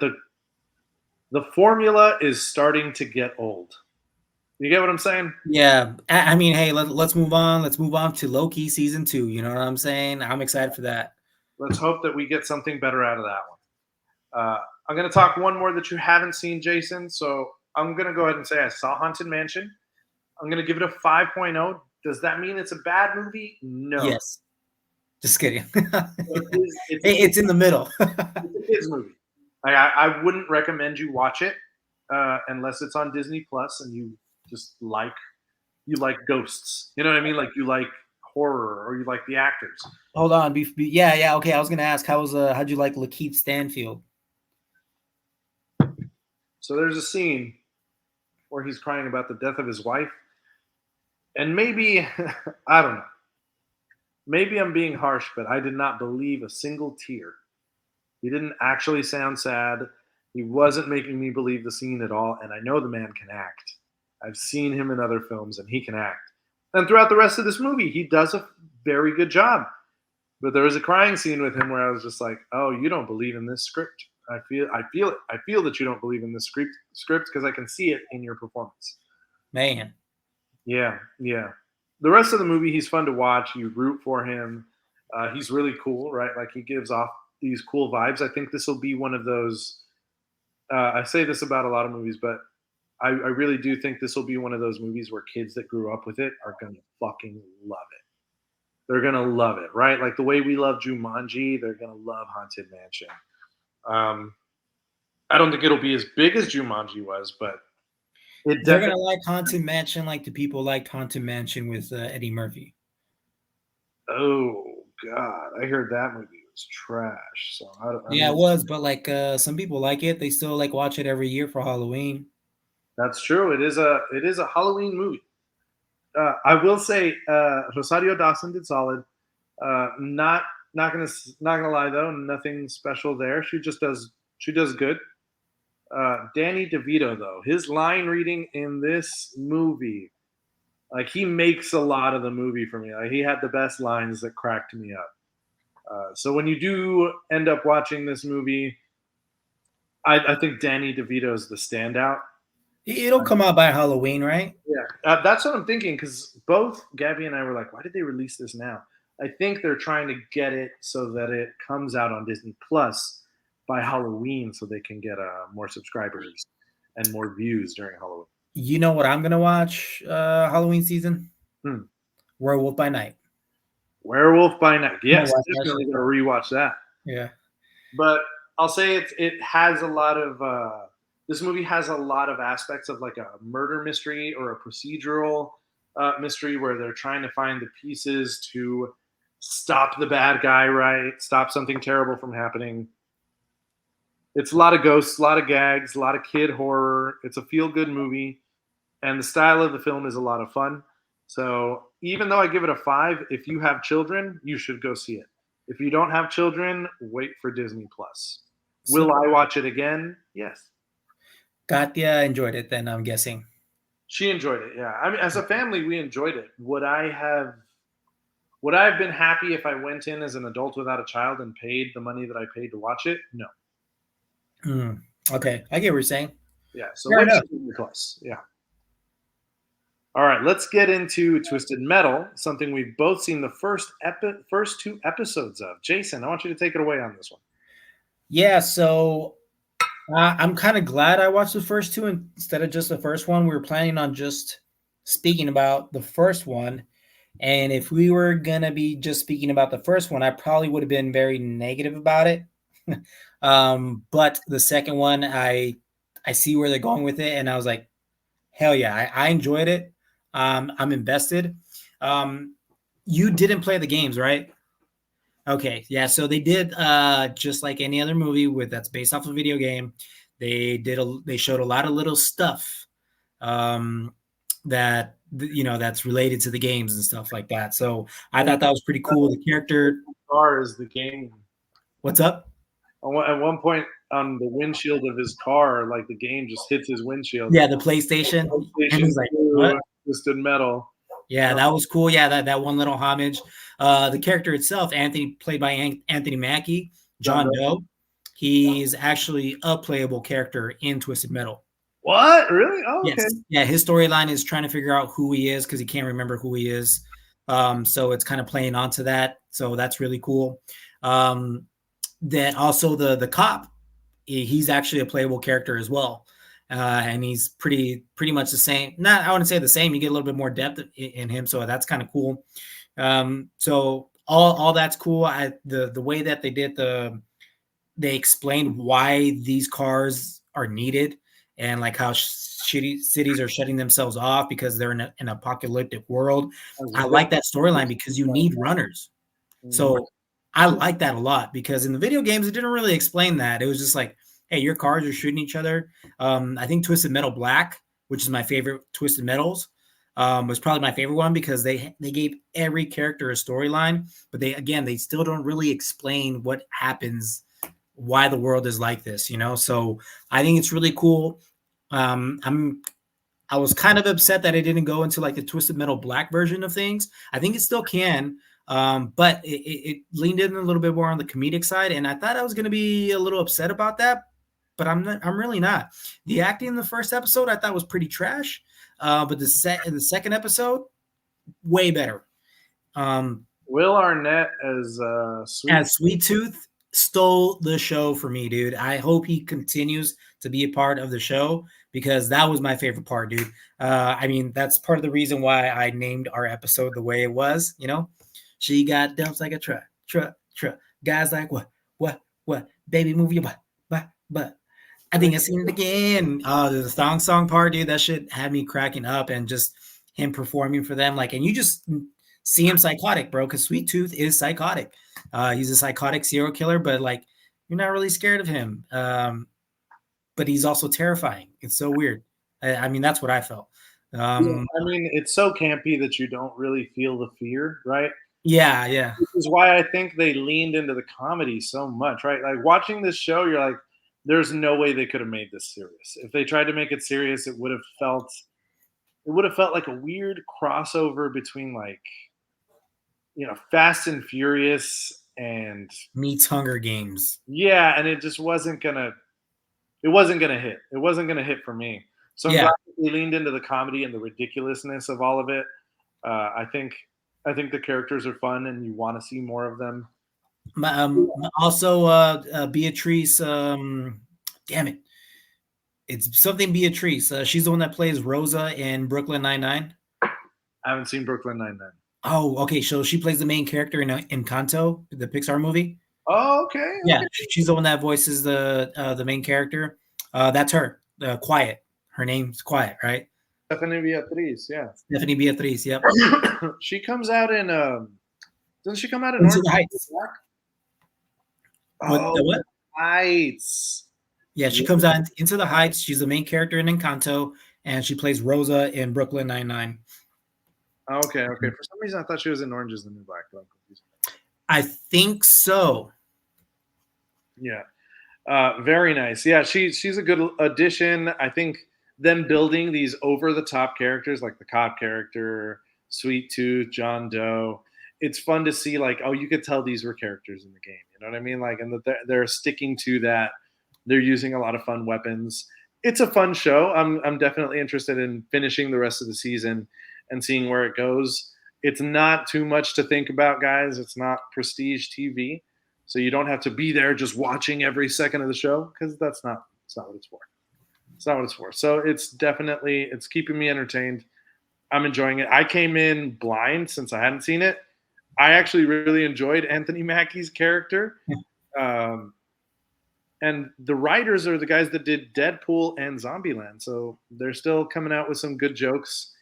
the formula is starting to get old. You get what I'm saying? yeah. I mean, hey, let's move on. Let's move on to Loki season 2. You know what I'm saying? I'm excited for that. Let's hope that we get something better out of that one. I'm going to talk one more that you haven't seen, Jason. So I'm going to go ahead and say I saw Haunted Mansion. I'm going to give it a 5.0. Does that mean it's a bad movie? No. Yes. Just kidding. It's It's in the middle. a kids movie. I wouldn't recommend you watch it unless it's on Disney Plus and you like ghosts. You know what I mean? Like you like horror or you like the actors. Hold on. Yeah. Okay. I was gonna ask how'd you like Lakeith Stanfield? So there's a scene where he's crying about the death of his wife, and maybe I don't know. Maybe I'm being harsh, but I did not believe a single tear. He didn't actually sound sad. He wasn't making me believe the scene at all, and I know the man can act. I've seen him in other films, and he can act. And throughout the rest of this movie, he does a very good job. But there was a crying scene with him where I was just like, "Oh, you don't believe in this script. I feel it. I feel that you don't believe in this script because I can see it in your performance." Man. Yeah, yeah. The rest of the movie, he's fun to watch. You root for him. He's really cool, right? Like he gives off these cool vibes. I think this will be one of those. I say this about a lot of movies, but I really do think this will be one of those movies where kids that grew up with it are gonna fucking love it. They're gonna love it, right? Like the way we love Jumanji, they're gonna love Haunted Mansion. Um, I don't think it'll be as big as Jumanji was, but it They're gonna definitely. like Haunted Mansion like the people liked Haunted Mansion with Eddie Murphy. Oh God, I heard that movie was trash. So I Yeah, mean, it was, but like some people like it. They still like watch it every year for Halloween. that's true. It is a Halloween movie. I will say Rosario Dawson did solid. Not not gonna lie though, nothing special there. She does good. Danny DeVito though, his line reading in this movie, like he makes a lot of the movie for me. Like he had the best lines that cracked me up. So when you do end up watching this movie, I think Danny DeVito is the standout. It'll come out by Halloween, right? Yeah, that's what I'm thinking because both Gabby and I were like, why did they release this now? I think they're trying to get it so that it comes out on Disney Plus by Halloween so they can get more subscribers and more views during Halloween. You know what I'm gonna watch Halloween season? Hmm. Werewolf by Night. Werewolf by Night. I'm gonna Yes, watch that definitely shit. going to rewatch that. Yeah. But I'll say it has a lot of this movie has a lot of aspects of like a murder mystery or a procedural mystery where they're trying to find the pieces to stop the bad guy, right? Stop something terrible from happening. It's a lot of ghosts, a lot of gags, a lot of kid horror. It's a feel good movie, and the style of the film is a lot of fun. So even though I give it a 5, if you have children, you should go see it. If you don't have children, wait for Disney Plus. So Will I watch it again? Yes. Katya enjoyed it then, I'm guessing. She enjoyed it. Yeah, I mean, as a family, we enjoyed it. Would I have been happy if I went in as an adult without a child and paid the money that I paid to watch it? No. Mm, okay, I get what you're saying. Yeah. So Fair what's enough. your plus? Yeah. All right. Let's get into Twisted Metal, something we've both seen the first two episodes of. Jason, I want you to take it away on this one. Yeah, so I'm kind of glad I watched the first two instead of just the first one. We were planning on just speaking about the first one. And if we were going to be just speaking about the first one, I probably would have been very negative about it. But the second one, I see where they're going with it. And I was like, hell yeah, I enjoyed it. I'm invested. Um, you didn't play the games, right? Okay, yeah. So they did just like any other movie with that's based off a video game. They showed a lot of little stuff um, that that's related to the games and stuff like that. So I thought that was pretty cool. The character. Car is the game. What's up? At one point on the windshield of his car, like the game just hits his windshield. Yeah, the PlayStation. And PlayStation he's like, 2, what? Twisted Metal. Yeah, that was cool. Yeah, that one little homage. The character itself, Anthony, played by Anthony Mackie, John Doe. He's actually a playable character in Twisted Metal. What? Really? Oh, okay. Yes. Yeah, his storyline is trying to figure out who he is because he can't remember who he is. So it's kind of playing onto that. So that's really cool. That also the cop, he's actually a playable character as well. And he's pretty much the same. Not, I wouldn't say the same. You get a little bit more depth in him, so that's kind of cool. So all that's cool. The way that they explained why these cars are needed and like how shitty cities are shutting themselves off because they're in an apocalyptic world. I like that storyline because you need runners. So I like that a lot because in the video games, it didn't really explain that. It was just like, hey, your cars are shooting each other. I think Twisted Metal Black, which is my favorite Twisted Metals, was probably my favorite one because they gave every character a storyline, but they still don't really explain what happens, why the world is like this, So I think it's really cool. I was kind of upset that it didn't go into like the Twisted Metal Black version of things. I think it still can, but it leaned in a little bit more on the comedic side, and I thought I was going to be a little upset about that, but I'm not. I'm really not. The acting in the first episode I thought was pretty trash, but the second episode way better. Will Arnett as Sweet Tooth stole the show for me, dude. I hope he continues to be a part of the show because that was my favorite part, dude. I mean, that's part of the reason why I named our episode the way it was. She got dumps like a truck. Guys like what? Baby, move your butt. I think I've seen it again. The song part, dude. That shit had me cracking up, and just him performing for them, and you just see him psychotic, bro. Because Sweet Tooth is psychotic. He's a psychotic serial killer, but you're not really scared of him. But he's also terrifying. It's so weird. I mean, that's what I felt. I mean, it's so campy that you don't really feel the fear, right? Yeah. Which is why I think they leaned into the comedy so much, right? Like watching this show, you're like, there's no way they could have made this serious. If they tried to make it serious, it would have felt like a weird crossover between Fast and Furious and meets Hunger Games. Yeah, and it just wasn't gonna hit. It wasn't gonna hit for me. So I'm glad they leaned into the comedy and the ridiculousness of all of it. I think the characters are fun, and you want to see more of them. Also, Beatrice. Damn it, it's something Beatrice. She's the one that plays Rosa in Brooklyn Nine-Nine. I haven't seen Brooklyn Nine-Nine. Oh, okay. So she plays the main character in Encanto, the Pixar movie. Oh, okay. Yeah, she's the one that voices the main character. That's her. Quiet. Her name's Quiet, right? Stephanie Beatriz, yeah. Stephanie Beatriz, yep. She comes out in doesn't she come out in Into the Heights? What? Heights. Yeah, she comes out Into the Heights. She's the main character in Encanto, and she plays Rosa in Brooklyn Nine-Nine. Okay. For some reason, I thought she was in Orange is the New Black. I think so. Yeah. Very nice. Yeah, she's a good addition. I think them building these over the top characters like the cop character, Sweet Tooth, John Doe. It's fun to see like, oh, you could tell these were characters in the game. You know what I mean? Like, and that they're sticking to that. They're using a lot of fun weapons. It's a fun show. I'm definitely interested in finishing the rest of the season and seeing where it goes. It's not too much to think about, guys. It's not prestige TV, so you don't have to be there just watching every second of the show because that's not what it's for. It's not what it's for. So it's keeping me entertained. I'm enjoying it. I came in blind since I hadn't seen it. I actually really enjoyed Anthony Mackie's character. Um, and the writers are the guys that did Deadpool and Zombieland, so they're still coming out with some good jokes.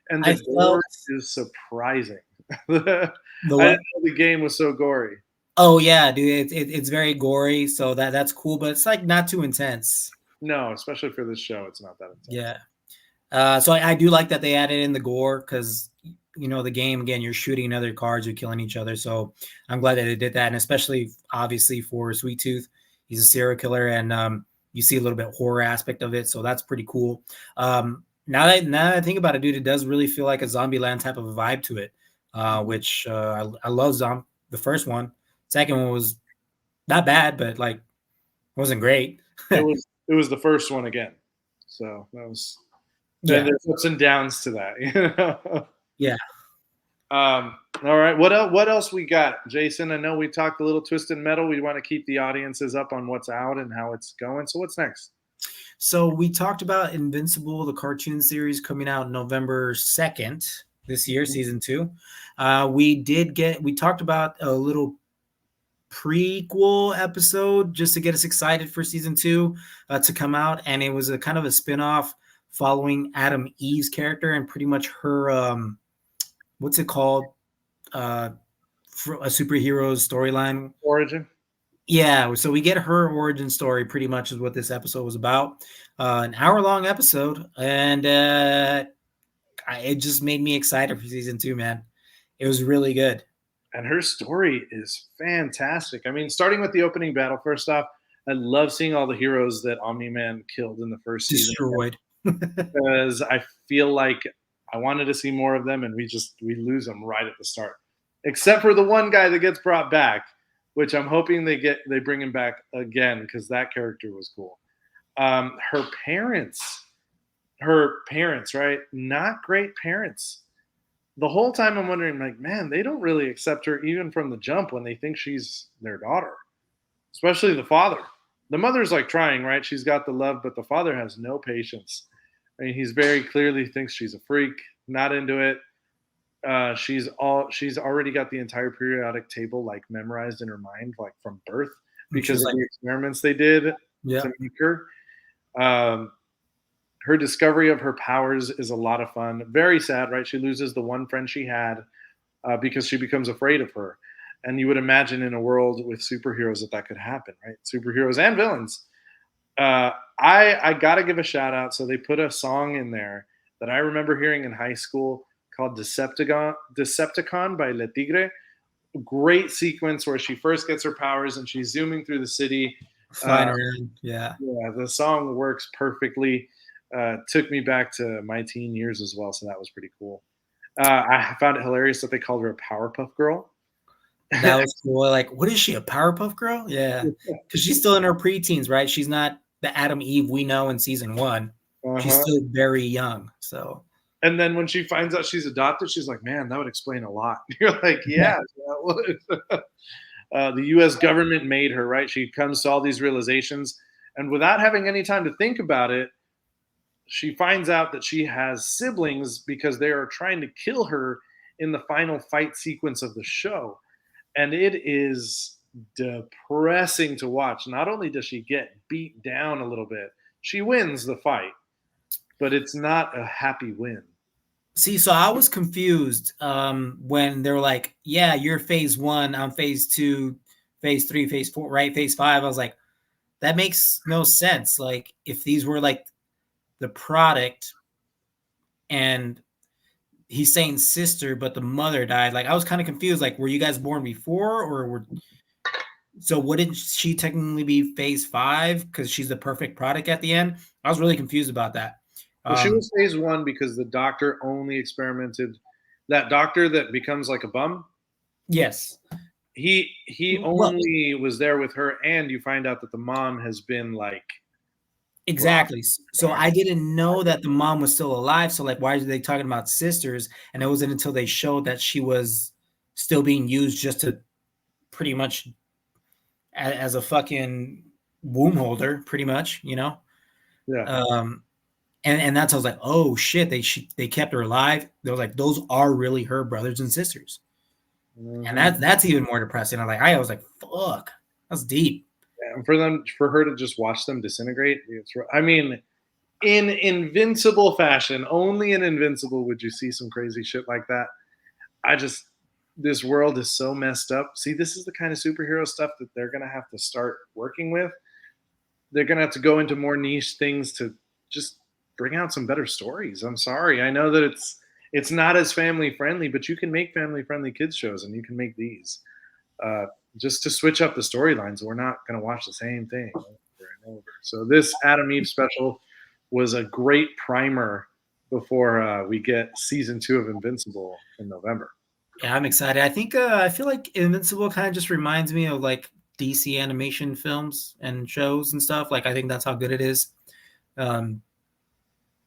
And I the gore felt is surprising. I didn't the know what? the game was so gory. Oh yeah, dude, it's very gory, so that's cool, but it's like not too intense. No, especially for this show, it's not that intense. Yeah. So I do like that they added in the gore because the game again, you're shooting other cards, you're killing each other. So I'm glad that they did that, and especially obviously for Sweet Tooth, he's a serial killer, and you see a little bit horror aspect of it, so that's pretty cool. Now that I think about it, dude, it does really feel like a Zombieland type of a vibe to it, which I love. The first one, second one was not bad, but like wasn't great. It was the first one again, so that was. Then Yeah, there's ups and downs to that, you know. yeah. All right, what else we got, Jason? I know we talked a little Twisted Metal. We want to keep the audiences up on what's out and how it's going. So what's next? So we talked about Invincible, the cartoon series coming out November 2nd this year, season 2. We talked about a little prequel episode just to get us excited for season 2 to come out, and it was a kind of a spin-off following Adam Eve's character and pretty much her what's it called? For a superhero's storyline. Origin. Yeah, so we get her origin story pretty much is what this episode was about. An hour-long episode, and it just made me excited for season 2, man. It was really good. And her story is fantastic. I mean, starting with the opening battle, first off, I love seeing all the heroes that Omni-Man killed in the first season. Destroyed. Because I feel like I wanted to see more of them, and we lose them right at the start. Except for the one guy that gets brought back, which I'm hoping they bring him back again because that character was cool. Her parents, right? Not great parents. The whole time I'm wondering, like, man, they don't really accept her even from the jump when they think she's their daughter, especially the father. The mother's like trying, right? She's got the love, but the father has no patience. I mean, he's very clearly thinks she's a freak, not into it. She's already got the entire periodic table like memorized in her mind, like from birth, because of the experiments they did to make her. Her discovery of her powers is a lot of fun. Very sad, right? She loses the one friend she had because she becomes afraid of her. And you would imagine in a world with superheroes that could happen, right? Superheroes and villains. I gotta give a shout out. So they put a song in there that I remember hearing in high school called Decepticon by Le Tigre. Great sequence where she first gets her powers and she's zooming through the city. Flying around, yeah. Yeah, the song works perfectly. Took me back to my teen years as well, so that was pretty cool. I found it hilarious that they called her a Powerpuff Girl. That was cool. Like, what is she, a Powerpuff Girl? Yeah, because she's still in her preteens, right? She's not the Adam Eve we know in season 1. She's still very young. So, and then when she finds out she's adopted, she's like, "Man, that would explain a lot." You're like, "Yeah, that would." The U.S. government made her, right? She comes to all these realizations, and without having any time to think about it, she finds out that she has siblings because they are trying to kill her in the final fight sequence of the show. And it is depressing to watch. Not only does she get beat down a little bit, she wins the fight, but it's not a happy win. See, so I was confused when they were like, yeah, you're phase 1, I'm phase 2, phase 3, phase 4, right? Phase 5. I was like, that makes no sense. Like, if these were like the product and he's saying sister, but the mother died. Like, I was kind of confused. Like, were you guys born before so wouldn't she technically be phase 5 because she's the perfect product at the end? I was really confused about that. Well, she Um, was phase one because the doctor only experimented. That doctor that becomes like a bum, yes. he Well, only was there with her, and you find out that the mom has been like brought exactly. So back. I didn't know that the mom was still alive. So like, why are they talking about sisters? And it wasn't until they showed that she was still being used just to pretty much as a fucking womb holder, pretty much, you know. Yeah. Um, and that's I was like, oh shit, they kept her alive. They was like, those are really her brothers and sisters, and Mhm. that's even more depressing. I was like, fuck, that's deep. And for her to just watch them disintegrate, I mean, in Invincible fashion, only in Invincible would you see some crazy shit like that. I just This world is so messed up. See, this is the kind of superhero stuff that they're gonna have to start working with. They're gonna have to go into more niche things to just bring out some better stories. I'm sorry. I know that it's not as family friendly, but you can make family friendly kids shows, and you can make these uh, just to switch up the storylines. We're not going to watch the same thing over and over. So this Adam Eve special was a great primer before we get season 2 of Invincible in November. Yeah, I'm excited. I think I feel like Invincible kind of just reminds me of like DC animation films and shows and stuff. Like I think that's how good it is. Um,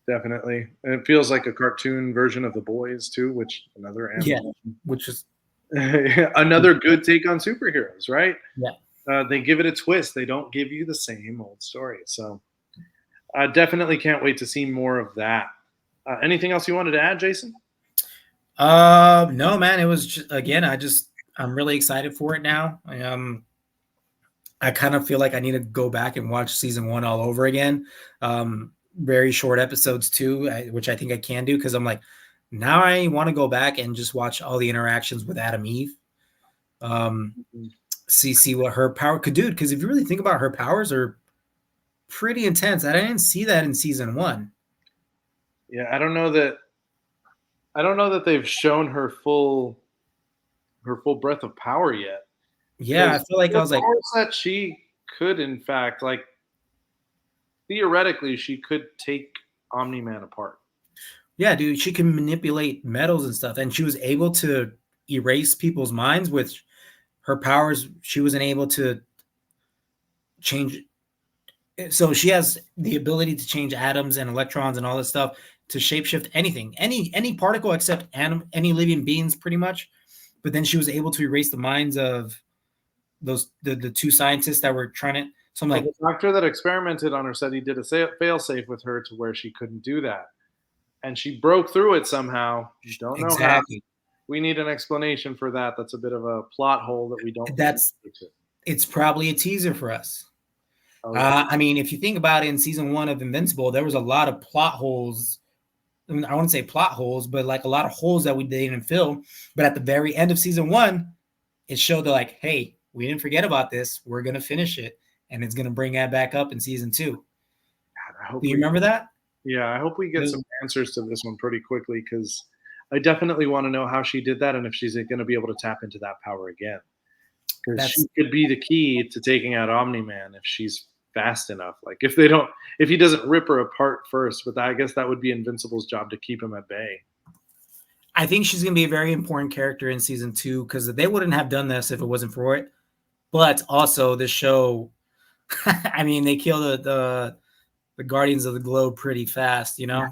Definitely, and it feels like a cartoon version of The Boys too, which another yeah, animation, which is another good take on superheroes, right? yeah. They give it a twist. They don't give you the same old story. So I definitely can't wait to see more of that. Anything else you wanted to add, Jason? No, man, it was just, again. I'm really excited for it now. I kind of feel like I need to go back and watch season one all over again. Very short episodes too, which I think I can do because I'm like, now I want to go back and just watch all the interactions with Adam Eve. Um, see what her power could do. Because if you really think about her powers are pretty intense. I didn't see that in season one. Yeah, I don't know that they've shown her full breadth of power yet. Yeah, I Because feel like I the was like, powers that she could, in fact, like theoretically, she could take Omni Man apart. yeah, dude, she can manipulate metals and stuff, and she was able to erase people's minds with her powers. She wasn't able to change. So she has the ability to change atoms and electrons and all this stuff to shapeshift anything, any particle except any living beings, pretty much. But then she was able to erase the minds of the two scientists that were trying to. So I'm Well, like, the doctor that experimented on her said he did a fail safe with her to where she couldn't do that, and she broke through it somehow. Don't know how. exactly. We need an explanation for that. That's a bit of a plot hole that we don't see. That's it's probably a teaser for us. Oh yeah. I mean, if you think about it, in season one of Invincible, there was a lot of plot holes. I mean, I wouldn't say plot holes, but like a lot of holes that we didn't fill. But at the very end of season one, it showed that like, hey, we didn't forget about this. We're gonna finish it, and it's gonna bring that back up in season two. I hope Do you we. remember that? Yeah, I hope we get Those- some answers to this one pretty quickly because I definitely want to know how she did that and if she's going to be able to tap into that power again. Because she That's could be the key to taking out Omni Man if she's fast enough. Like if he doesn't rip her apart first, but I guess that would be Invincible's job to keep him at bay. I think she's gonna be a very important character in season two because they wouldn't have done this if it wasn't for it. But also, this show, I mean, they kill the Guardians of the Globe pretty fast, you know.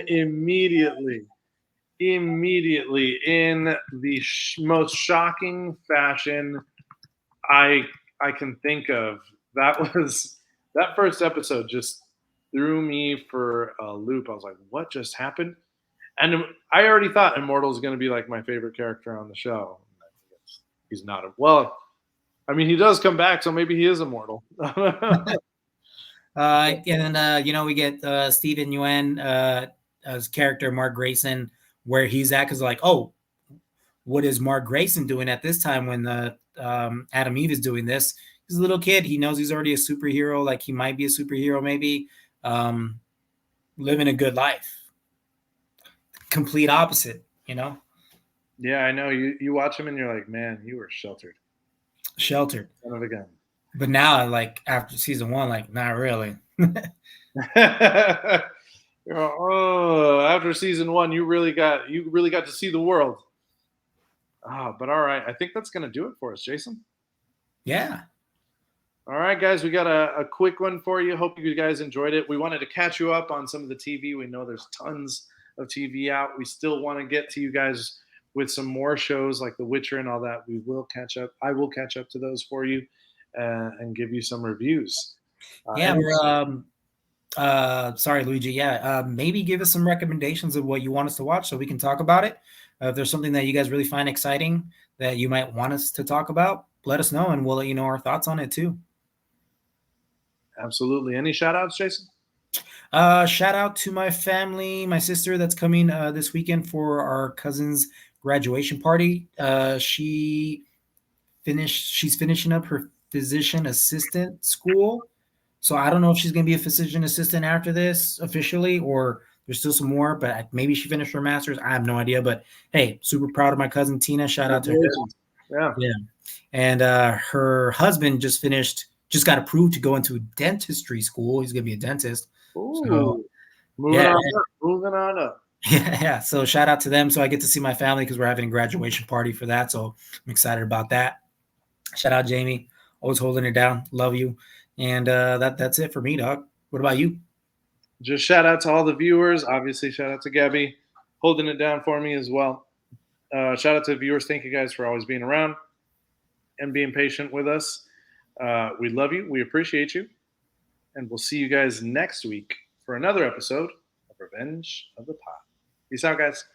immediately, immediately, in the most shocking fashion I I can think of. That first episode just threw me for a loop. I was like, "What just happened?" And I already thought Immortal is going to be like my favorite character on the show. He's not. Well, I mean, he does come back, so maybe he is immortal. And then we get Stephen Yuen as character Mark Grayson, where he's at because like, oh, what is Mark Grayson doing at this time when the Adam Eve is doing this? He's a little kid. He knows he's already a superhero. Like he might be a superhero, maybe um, living a good life. Complete opposite, you know, Yeah, I know. You watch him and you're like, man, you were sheltered. sheltered. Son of a gun. But now, like after season one, like not really. Oh, after season one, you really got to see the world. But all right, I think that's gonna do it for us, Jason. Yeah. All right, guys, we got a quick one for you. Hope you guys enjoyed it. We wanted to catch you up on some of the TV. We know there's tons of TV out. We still want to get to you guys with some more shows like The Witcher and all that. We will catch up. I will catch up to those for you and give you some reviews. Yeah, Any we're sorry, Luigi. Yeah, maybe give us some recommendations of what you want us to watch so we can talk about it. If there's something that you guys really find exciting that you might want us to talk about, let us know and we'll let you know our thoughts on it too. Absolutely. Any shout outs, Jason? Shout out to my family, my sister that's coming this weekend for our cousin's graduation party. She's finishing up her physician assistant school. So I don't know if she's going to be a physician assistant after this officially, or there's still some more, but maybe she finished her master's. I have no idea. But hey, super proud of my cousin Tina. Shout out to her. Congratulations. Yeah. Yeah. And her husband just got approved to go into dentistry school. He's going to be a dentist. So Ooh. Moving yeah, on up. Moving on up. yeah. So shout out to them. So I get to see my family because we're having a graduation party for that. So I'm excited about that. Shout out Jamie, always holding it down. Love you. And that's it for me, dog. What about you? Just shout out to all the viewers. Obviously, shout out to Gabby holding it down for me as well. Shout out to the viewers. Thank you guys for always being around and being patient with us. We love you. We appreciate you. And we'll see you guys next week for another episode of Revenge of the Pod. Peace out, guys.